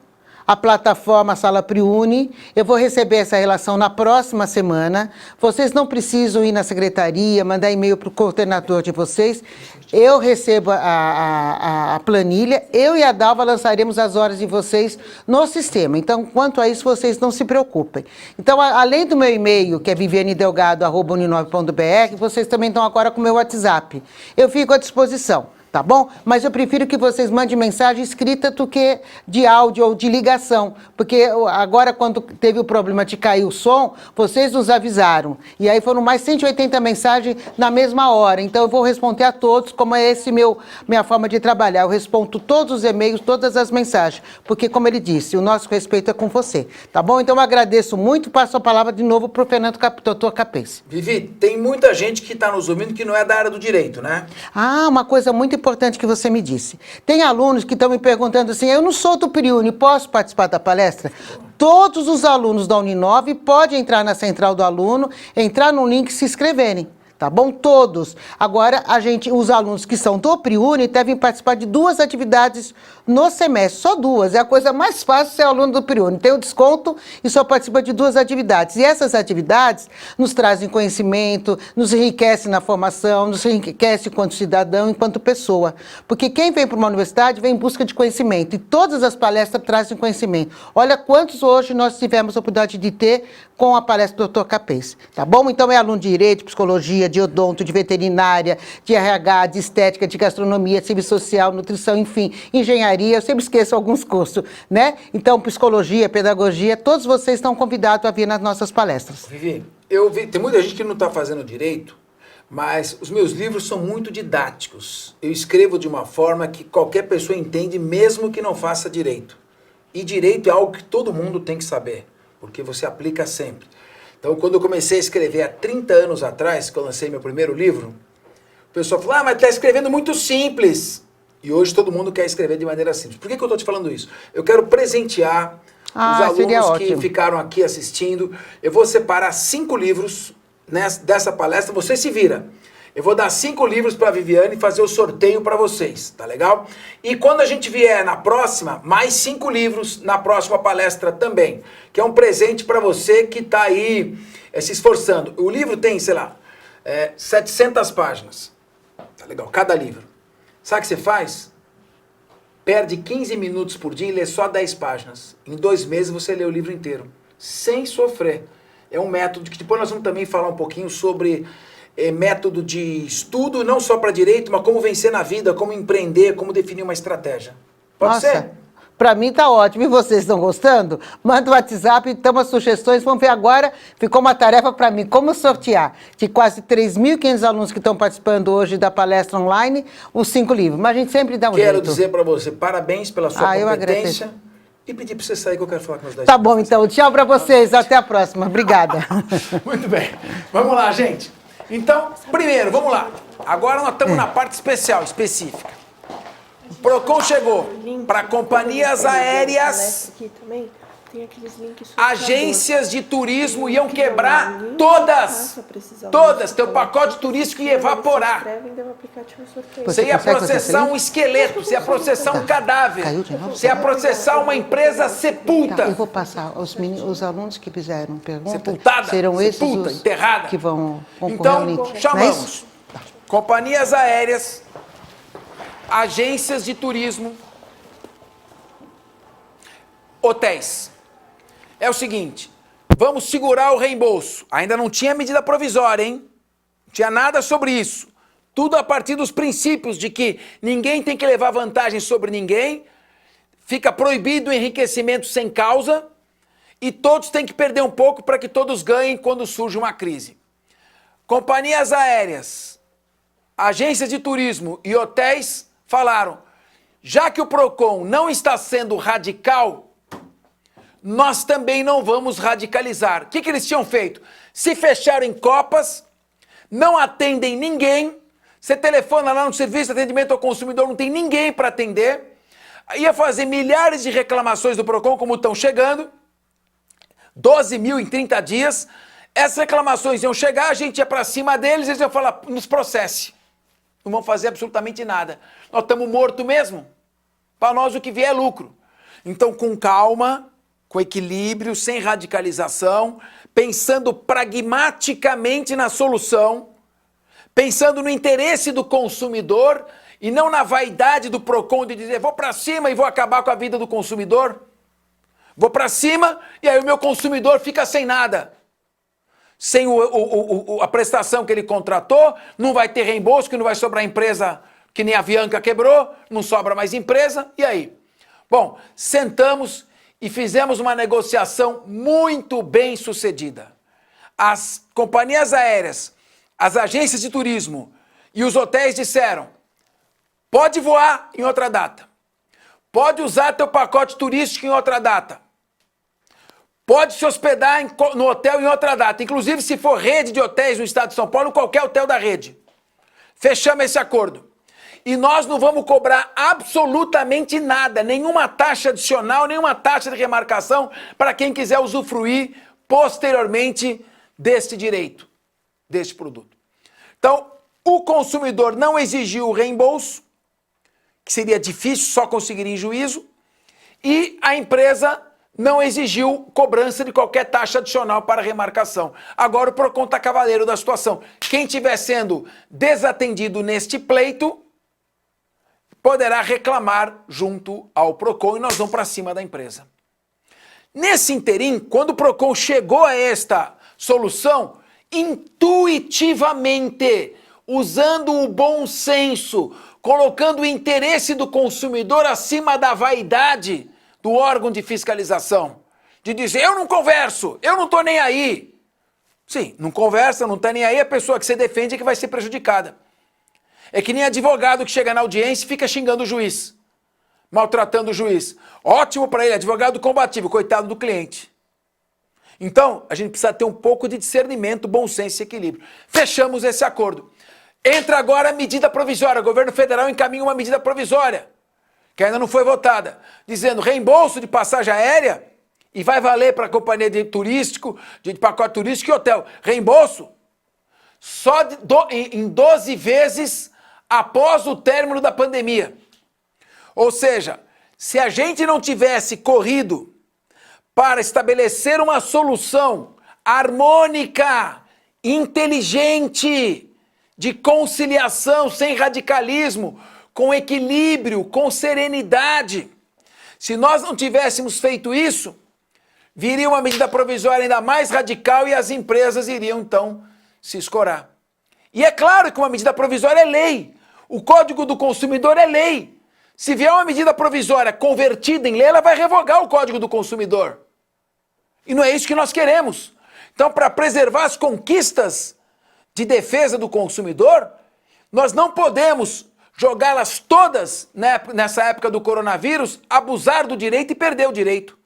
a plataforma Sala Priuni, eu vou receber essa relação na próxima semana. Vocês não precisam ir na secretaria, mandar e-mail para o coordenador de vocês. Eu recebo a planilha, eu e a Dalva lançaremos as horas de vocês no sistema. Então, quanto a isso, vocês não se preocupem. Então, além do meu e-mail, que é vivianedelgado@uni9.br, vocês também estão agora com o meu WhatsApp. Eu fico à disposição. Tá bom? Mas eu prefiro que vocês mandem mensagem escrita do que de áudio ou de ligação. Porque agora, quando teve o problema de cair o som, vocês nos avisaram. E aí foram mais 180 mensagens na mesma hora. Então, eu vou responder a todos, como é minha forma de trabalhar. Eu respondo todos os e-mails, todas as mensagens. Porque, como ele disse, o nosso respeito é com você. Tá bom? Então, eu agradeço muito. Passo a palavra de novo para o Dr. Capês. Vivi, tem muita gente que está nos ouvindo que não é da área do direito, né? Ah, uma coisa muito importante que você me disse. Tem alunos que estão me perguntando assim, eu não sou do Priuni, posso participar da palestra? Todos os alunos da Uni9 podem entrar na central do aluno, entrar no link e se inscreverem. Tá bom? Todos. Agora, os alunos que são do Priuni devem participar de 2 atividades no semestre. Só 2. É a coisa mais fácil ser aluno do Priuni. Tem o desconto e só participa de 2 atividades. E essas atividades nos trazem conhecimento, nos enriquecem na formação, nos enriquecem enquanto cidadão, enquanto pessoa. Porque quem vem para uma universidade vem em busca de conhecimento. E todas as palestras trazem conhecimento. Olha quantos hoje nós tivemos a oportunidade de ter com a palestra do Dr. Capês. Tá bom? Então, é aluno de Direito, de Psicologia, de Odonto, de Veterinária, de RH, de Estética, de Gastronomia, Serviço Social, Nutrição, enfim, Engenharia, eu sempre esqueço alguns cursos, né? Então, Psicologia, Pedagogia, todos vocês estão convidados a vir nas nossas palestras. Vivi, tem muita gente que não está fazendo direito, mas os meus livros são muito didáticos. Eu escrevo de uma forma que qualquer pessoa entende, mesmo que não faça direito. E direito é algo que todo mundo tem que saber, porque você aplica sempre. Então, quando eu comecei a escrever há 30 anos atrás, que eu lancei meu primeiro livro, o pessoal falou, mas está escrevendo muito simples. E hoje todo mundo quer escrever de maneira simples. Por que eu estou te falando isso? Eu quero presentear os alunos que ficaram aqui assistindo. Eu vou separar 5 livros dessa palestra, você se vira. Eu vou dar 5 livros para a Viviane e fazer o sorteio para vocês, tá legal? E quando a gente vier na próxima, mais 5 livros na próxima palestra também, que é um presente para você que está aí se esforçando. O livro tem, sei lá, 700 páginas, tá legal? Cada livro. Sabe o que você faz? Perde 15 minutos por dia e lê só 10 páginas. Em 2 meses você lê o livro inteiro, sem sofrer. É um método que depois nós vamos também falar um pouquinho sobre... método de estudo, não só para direito, mas como vencer na vida, como empreender, como definir uma estratégia. Pode ser? Para mim tá ótimo. E vocês estão gostando? Manda o WhatsApp, dão as sugestões. Vamos ver agora, ficou uma tarefa para mim, como sortear de quase 3.500 alunos que estão participando hoje da palestra online, os 5 livros. Mas a gente sempre dá um jeito. Quero dizer para você, parabéns pela sua competência. Eu agradeço. E pedir para você sair que eu quero falar com os 10. Tá bom, então. Tchau para vocês. Até a próxima. Obrigada. Muito bem. Vamos lá, gente. Então, primeiro, vamos lá. Agora nós estamos na parte especial, específica. O Procon chegou para companhias aéreas, agências de turismo iam quebrar todas. Todas. Teu pacote turístico ia evaporar. Você ia processar um esqueleto, você ia processar um cadáver. Você ia processar uma empresa sepulta. Eu vou passar. Os alunos que fizeram pergunta sepultada, serão esses enterrada. Que vão concorrer então, ao link. chamamos companhias aéreas, agências de turismo, hotéis. É o seguinte, vamos segurar o reembolso. Ainda não tinha medida provisória, hein? Não tinha nada sobre isso. Tudo a partir dos princípios de que ninguém tem que levar vantagem sobre ninguém, fica proibido o enriquecimento sem causa e todos têm que perder um pouco para que todos ganhem quando surge uma crise. Companhias aéreas, agências de turismo e hotéis falaram, já que o Procon não está sendo radical, nós também não vamos radicalizar. O que eles tinham feito? Se fecharam em copas, não atendem ninguém Você telefona lá no serviço de atendimento ao consumidor, não tem ninguém para atender. Ia fazer milhares de reclamações do PROCON, como estão chegando. 12 mil em 30 dias. Essas reclamações iam chegar, a gente ia para cima deles, eles iam falar, nos processe. Não vão fazer absolutamente nada. Nós estamos mortos mesmo. Para nós o que vier é lucro. Então, com calma, com equilíbrio, sem radicalização, pensando pragmaticamente na solução, pensando no interesse do consumidor e não na vaidade do PROCON de dizer vou para cima e vou acabar com a vida do consumidor. Vou para cima e aí o meu consumidor fica sem nada. Sem a prestação que ele contratou, não vai ter reembolso, que não vai sobrar empresa, que nem a Avianca quebrou, não sobra mais empresa, e aí? Bom, sentamos e fizemos uma negociação muito bem sucedida. As companhias aéreas, as agências de turismo e os hotéis disseram, pode voar em outra data, pode usar teu pacote turístico em outra data, pode se hospedar no hotel em outra data, inclusive se for rede de hotéis no estado de São Paulo, qualquer hotel da rede. Fechamos esse acordo. E nós não vamos cobrar absolutamente nada, nenhuma taxa adicional, nenhuma taxa de remarcação para quem quiser usufruir posteriormente deste direito, deste produto. Então, o consumidor não exigiu o reembolso, que seria difícil, só conseguiria em juízo, e a empresa não exigiu cobrança de qualquer taxa adicional para remarcação. Agora o PROCON está cavaleiro da situação. Quem estiver sendo desatendido neste pleito poderá reclamar junto ao PROCON e nós vamos para cima da empresa. Nesse interim, quando o PROCON chegou a esta solução, intuitivamente, usando o bom senso, colocando o interesse do consumidor acima da vaidade do órgão de fiscalização, de dizer, eu não converso, eu não estou nem aí. Sim, não conversa, não está nem aí, a pessoa que você defende é que vai ser prejudicada. É que nem advogado que chega na audiência e fica xingando o juiz, maltratando o juiz. Ótimo para ele, advogado combativo, coitado do cliente. Então, a gente precisa ter um pouco de discernimento, bom senso e equilíbrio. Fechamos esse acordo. Entra agora a medida provisória, o governo federal encaminha uma medida provisória, que ainda não foi votada, dizendo reembolso de passagem aérea e vai valer para a companhia de turístico, de pacote turístico e hotel. Reembolso só em 12 vezes após o término da pandemia. Ou seja, se a gente não tivesse corrido para estabelecer uma solução harmônica, inteligente, de conciliação, sem radicalismo, com equilíbrio, com serenidade. Se nós não tivéssemos feito isso, viria uma medida provisória ainda mais radical e as empresas iriam, então, se escorar. E é claro que uma medida provisória é lei. O Código do Consumidor é lei. Se vier uma medida provisória convertida em lei, ela vai revogar o Código do Consumidor. E não é isso que nós queremos. Então, para preservar as conquistas de defesa do consumidor, nós não podemos jogá-las todas, né, nessa época do coronavírus, abusar do direito e perder o direito,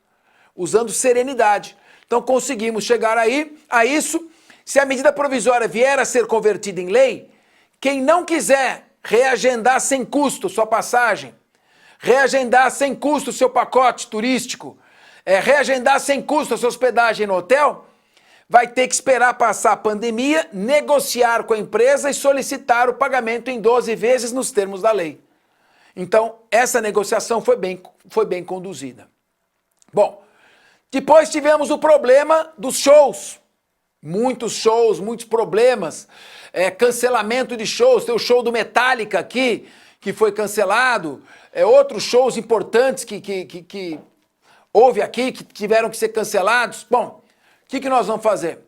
usando serenidade. Então conseguimos chegar aí a isso. Se a medida provisória vier a ser convertida em lei, quem não quiser reagendar sem custo sua passagem, reagendar sem custo seu pacote turístico, reagendar sem custo a sua hospedagem no hotel, vai ter que esperar passar a pandemia, negociar com a empresa e solicitar o pagamento em 12 vezes nos termos da lei. Então, essa negociação foi bem conduzida. Bom, depois tivemos o problema dos shows. Muitos problemas, cancelamento de shows. Tem o show do Metallica aqui, que foi cancelado, outros shows importantes que houve aqui, que tiveram que ser cancelados. Bom, o que nós vamos fazer?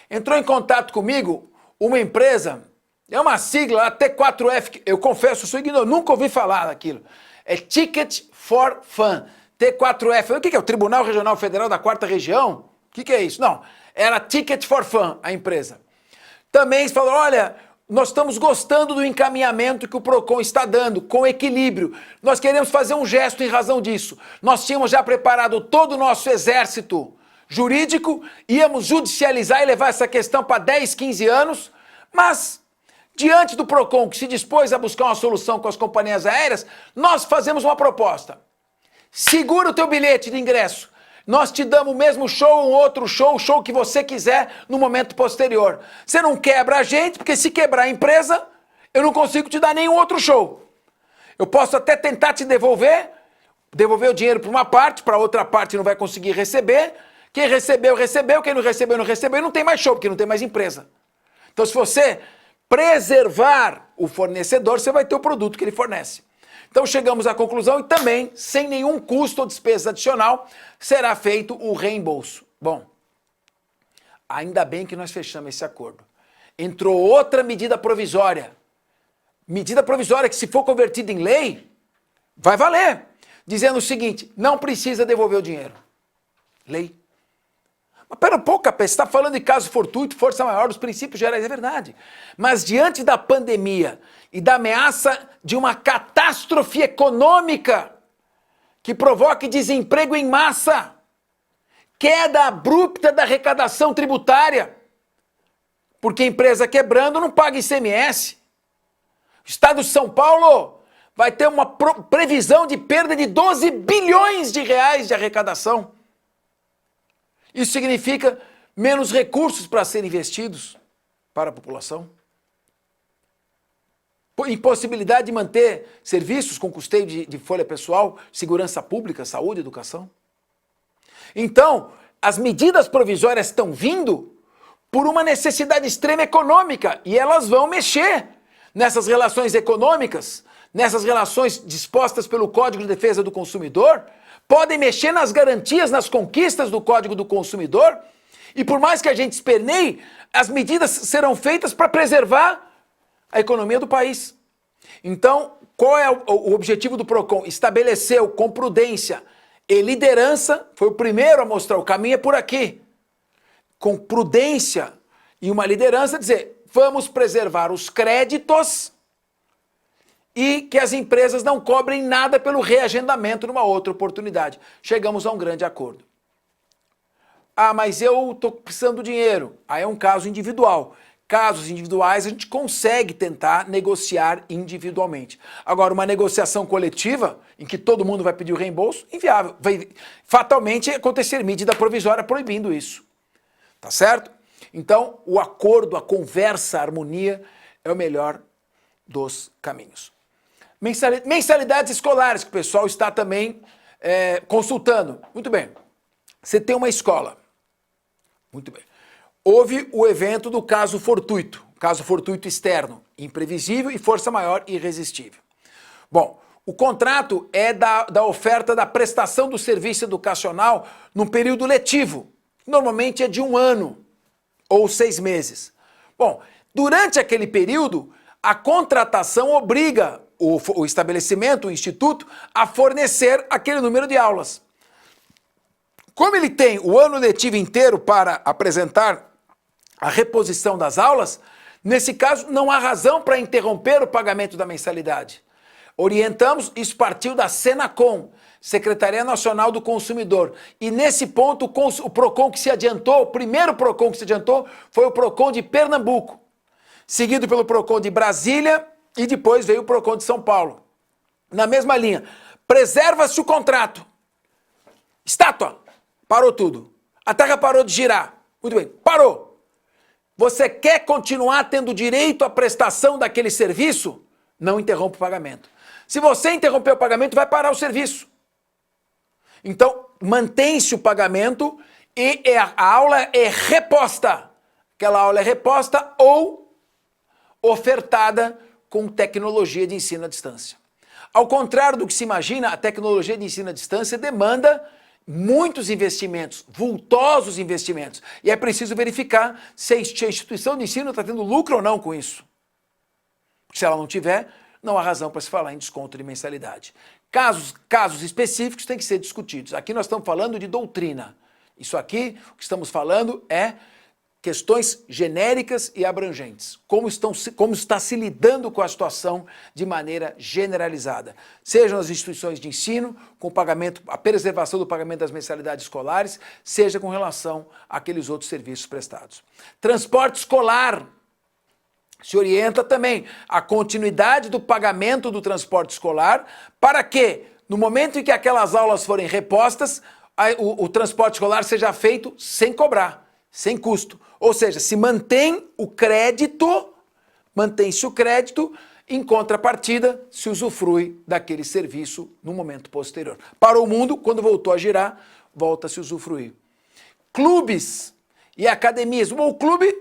Entrou em contato comigo uma empresa, é uma sigla, T4F, eu confesso, sou ignorante, nunca ouvi falar daquilo. É Ticket for Fun, T4F. O que é o Tribunal Regional Federal da 4ª Região? O que é isso? Não, era Ticket for Fun, a empresa. Também eles falaram, olha, nós estamos gostando do encaminhamento que o PROCON está dando, com equilíbrio. Nós queremos fazer um gesto em razão disso. Nós tínhamos já preparado todo o nosso exército jurídico, íamos judicializar e levar essa questão para 10, 15 anos, mas Diante do PROCON, que se dispôs a buscar uma solução com as companhias aéreas, nós fazemos uma proposta. Segura o teu bilhete de ingresso. Nós te damos o mesmo show, um outro show, o show que você quiser no momento posterior. Você não quebra a gente, porque se quebrar a empresa, eu não consigo te dar nenhum outro show. Eu posso até tentar te devolver o dinheiro para uma parte, para outra parte não vai conseguir receber. Quem recebeu, recebeu. Quem não recebeu, não recebeu. E não tem mais show, porque não tem mais empresa. Então, se você preservar o fornecedor, você vai ter o produto que ele fornece. Então, chegamos à conclusão e também, sem nenhum custo ou despesa adicional, será feito o reembolso. Bom, ainda bem que nós fechamos esse acordo. Entrou outra medida provisória. Medida provisória que, se for convertida em lei, vai valer. Dizendo o seguinte, não precisa devolver o dinheiro. Lei. Mas pera um pouco, você está falando de caso fortuito, força maior, dos princípios gerais, é verdade. Mas diante da pandemia e da ameaça de uma catástrofe econômica que provoque desemprego em massa, queda abrupta da arrecadação tributária, porque a empresa quebrando não paga ICMS. O Estado de São Paulo vai ter uma previsão de perda de 12 bilhões de reais de arrecadação. Isso significa menos recursos para serem investidos para a população. Impossibilidade de manter serviços com custeio de folha pessoal, segurança pública, saúde, educação. Então, as medidas provisórias estão vindo por uma necessidade extrema econômica e elas vão mexer nessas relações econômicas, nessas relações dispostas pelo Código de Defesa do Consumidor, podem mexer nas garantias, nas conquistas do Código do Consumidor, e por mais que a gente esperneie, as medidas serão feitas para preservar a economia do país. Então, qual é o objetivo do PROCON? Estabeleceu com prudência e liderança, foi o primeiro a mostrar o caminho, é por aqui. Com prudência e uma liderança, dizer, vamos preservar os créditos e que as empresas não cobrem nada pelo reagendamento numa outra oportunidade. Chegamos a um grande acordo. Ah, mas eu estou precisando de dinheiro. Aí é um caso individual. Casos individuais a gente consegue tentar negociar individualmente. Agora, uma negociação coletiva, em que todo mundo vai pedir o reembolso, inviável. Vai fatalmente acontecer medida provisória proibindo isso. Tá certo? Então, o acordo, a conversa, a harmonia é o melhor dos caminhos. Mensalidades escolares, que o pessoal está também consultando. Muito bem. Você tem uma escola. Muito bem. Houve o evento do caso fortuito externo, imprevisível e força maior irresistível. Bom, o contrato é da oferta da prestação do serviço educacional num período letivo. Normalmente é de 1 ano ou 6 meses. Bom, durante aquele período, a contratação obriga o estabelecimento, o instituto, a fornecer aquele número de aulas. Como ele tem o ano letivo inteiro para apresentar a reposição das aulas, nesse caso não há razão para interromper o pagamento da mensalidade. Orientamos, isso partiu da Senacom, Secretaria Nacional do Consumidor. E nesse ponto o PROCON que se adiantou, o primeiro PROCON que se adiantou foi o PROCON de Pernambuco, seguido pelo PROCON de Brasília e depois veio o PROCON de São Paulo. Na mesma linha, preserva-se o contrato. Estátua, parou tudo. A Terra parou de girar. Muito bem, parou. Você quer continuar tendo direito à prestação daquele serviço? Não interrompa o pagamento. Se você interromper o pagamento, vai parar o serviço. Então, mantém-se o pagamento e a aula é reposta. Aquela aula é reposta ou ofertada com tecnologia de ensino à distância. Ao contrário do que se imagina, a tecnologia de ensino à distância demanda muitos investimentos, vultosos investimentos. E é preciso verificar se a instituição de ensino está tendo lucro ou não com isso. Porque se ela não tiver, não há razão para se falar em desconto de mensalidade. Casos específicos têm que ser discutidos. Aqui nós estamos falando de doutrina. Isso aqui, o que estamos falando é questões genéricas e abrangentes. Como está se lidando com a situação de maneira generalizada. Sejam as instituições de ensino, com o pagamento, a preservação do pagamento das mensalidades escolares, seja com relação àqueles outros serviços prestados. Transporte escolar. Se orienta também a continuidade do pagamento do transporte escolar para que, no momento em que aquelas aulas forem repostas, o transporte escolar seja feito sem cobrar, sem custo. Ou seja, se mantém o crédito, mantém-se o crédito, em contrapartida, se usufrui daquele serviço no momento posterior. Para o mundo, quando voltou a girar, volta a se usufruir. Clubes e academias. O clube,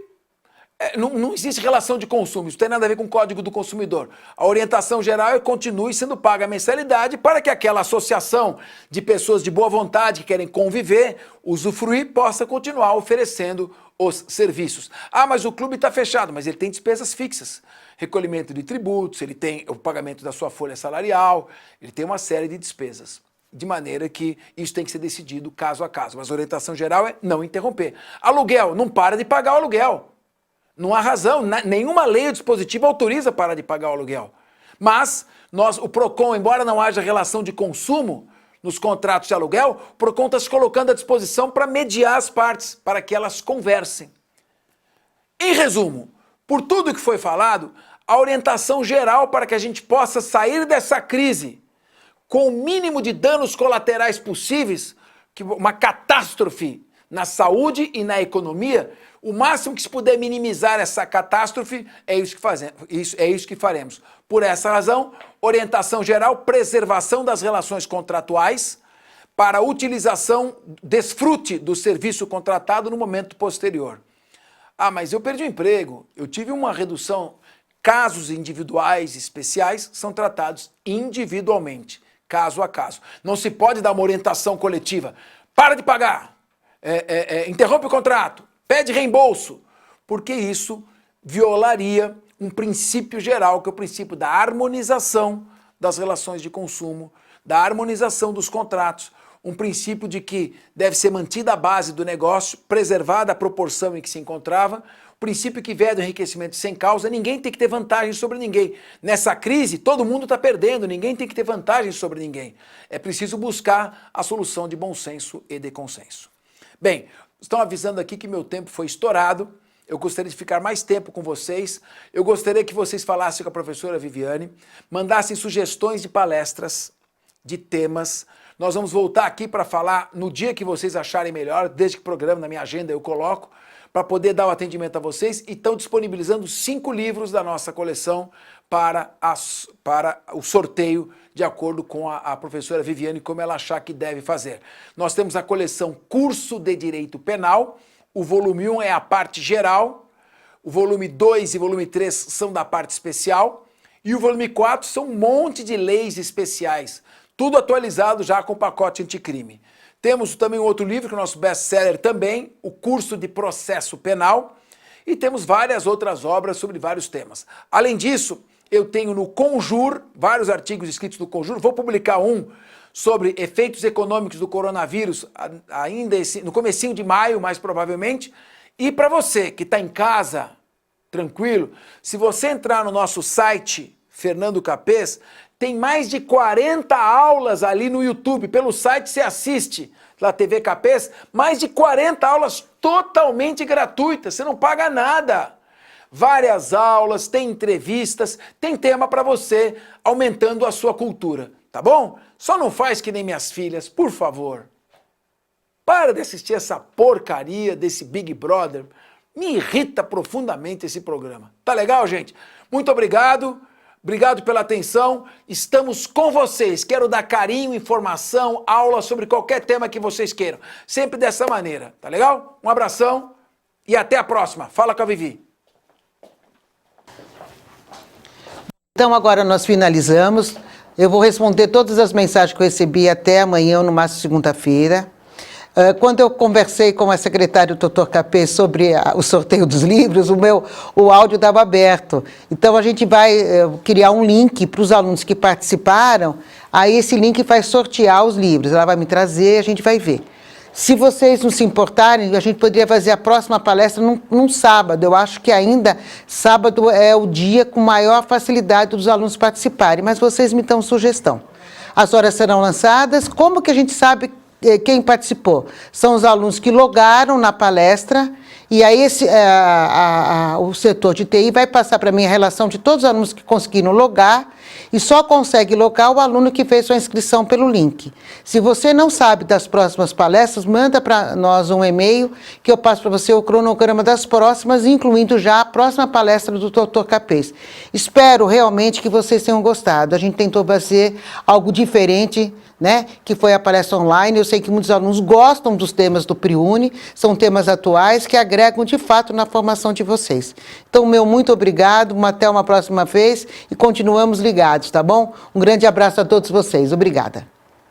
não existe relação de consumo, isso tem nada a ver com o Código do Consumidor. A orientação geral é que continue sendo paga a mensalidade para que aquela associação de pessoas de boa vontade que querem conviver, usufruir, possa continuar oferecendo os serviços. Ah, mas o clube está fechado, mas ele tem despesas fixas. Recolhimento de tributos, ele tem o pagamento da sua folha salarial, ele tem uma série de despesas. De maneira que isso tem que ser decidido caso a caso. Mas a orientação geral é não interromper. Aluguel, não para de pagar o aluguel. Não há razão, nenhuma lei ou dispositivo autoriza parar de pagar o aluguel. Mas o PROCON, embora não haja relação de consumo nos contratos de aluguel, o PROCON está se colocando à disposição para mediar as partes, para que elas conversem. Em resumo, por tudo que foi falado, a orientação geral para que a gente possa sair dessa crise com o mínimo de danos colaterais possíveis, uma catástrofe na saúde e na economia, o máximo que se puder minimizar essa catástrofe é isso que faremos. Por essa razão, orientação geral, preservação das relações contratuais para utilização, desfrute do serviço contratado no momento posterior. Ah, mas eu perdi o emprego, eu tive uma redução. Casos individuais especiais são tratados individualmente, caso a caso. Não se pode dar uma orientação coletiva. Para de pagar, interrompe o contrato, pede reembolso, porque isso violaria um princípio geral, que é o princípio da harmonização das relações de consumo, da harmonização dos contratos, um princípio de que deve ser mantida a base do negócio, preservada a proporção em que se encontrava, o princípio que vier do enriquecimento sem causa, ninguém tem que ter vantagem sobre ninguém. Nessa crise, todo mundo está perdendo, ninguém tem que ter vantagem sobre ninguém. É preciso buscar a solução de bom senso e de consenso. Bem, estão avisando aqui que meu tempo foi estourado, eu gostaria de ficar mais tempo com vocês, eu gostaria que vocês falassem com a professora Viviane, mandassem sugestões de palestras, de temas. Nós vamos voltar aqui para falar no dia que vocês acharem melhor, desde que o programa na minha agenda eu coloco, para poder dar o atendimento a vocês, e estão disponibilizando 5 livros da nossa coleção para o sorteio, de acordo com a professora Viviane, como ela achar que deve fazer. Nós temos a coleção Curso de Direito Penal, o volume 1 é a parte geral, o volume 2 e volume 3 são da parte especial, e o volume 4 são um monte de leis especiais, tudo atualizado já com o pacote anticrime. Temos também um outro livro, que é o nosso best-seller também, o Curso de Processo Penal, e temos várias outras obras sobre vários temas. Além disso, eu tenho no Conjur, vários artigos escritos no Conjur, vou publicar um sobre efeitos econômicos do coronavírus, ainda no comecinho de maio, mais provavelmente, e para você que está em casa, tranquilo, se você entrar no nosso site, Fernando Capês, tem mais de 40 aulas ali no YouTube. Pelo site você assiste, lá TV Capês, mais de 40 aulas totalmente gratuitas, você não paga nada. Várias aulas, tem entrevistas, tem tema para você, aumentando a sua cultura, tá bom? Só não faz que nem minhas filhas, por favor. Para de assistir essa porcaria desse Big Brother. Me irrita profundamente esse programa. Tá legal, gente? Muito obrigado. Obrigado pela atenção, estamos com vocês, quero dar carinho, informação, aula sobre qualquer tema que vocês queiram, sempre dessa maneira, tá legal? Um abração e até a próxima, fala com a Vivi. Então agora nós finalizamos, eu vou responder todas as mensagens que eu recebi até amanhã, no máximo segunda-feira. Quando eu conversei com a secretária, o Dr. Capês, sobre o sorteio dos livros, o áudio estava aberto. Então, a gente vai criar um link para os alunos que participaram, aí esse link vai sortear os livros. Ela vai me trazer, a gente vai ver. Se vocês não se importarem, a gente poderia fazer a próxima palestra num sábado. Eu acho que ainda sábado é o dia com maior facilidade dos alunos participarem, mas vocês me dão sugestão. As horas serão lançadas. Como que a gente sabe quem participou? São os alunos que logaram na palestra E aí o setor de TI vai passar para mim a relação de todos os alunos que conseguiram logar, e só consegue logar o aluno que fez sua inscrição pelo link. Se você não sabe das próximas palestras, manda para nós um e-mail que eu passo para você o cronograma das próximas, incluindo já a próxima palestra do Dr. Capês. Espero realmente que vocês tenham gostado. A gente tentou fazer algo diferente, né, que foi a palestra online. Eu sei que muitos alunos gostam dos temas do PRIUNE, são temas atuais que agregam de fato na formação de vocês. Então, meu muito obrigado, até uma próxima vez e continuamos ligados, tá bom? Um grande abraço a todos vocês. Obrigada.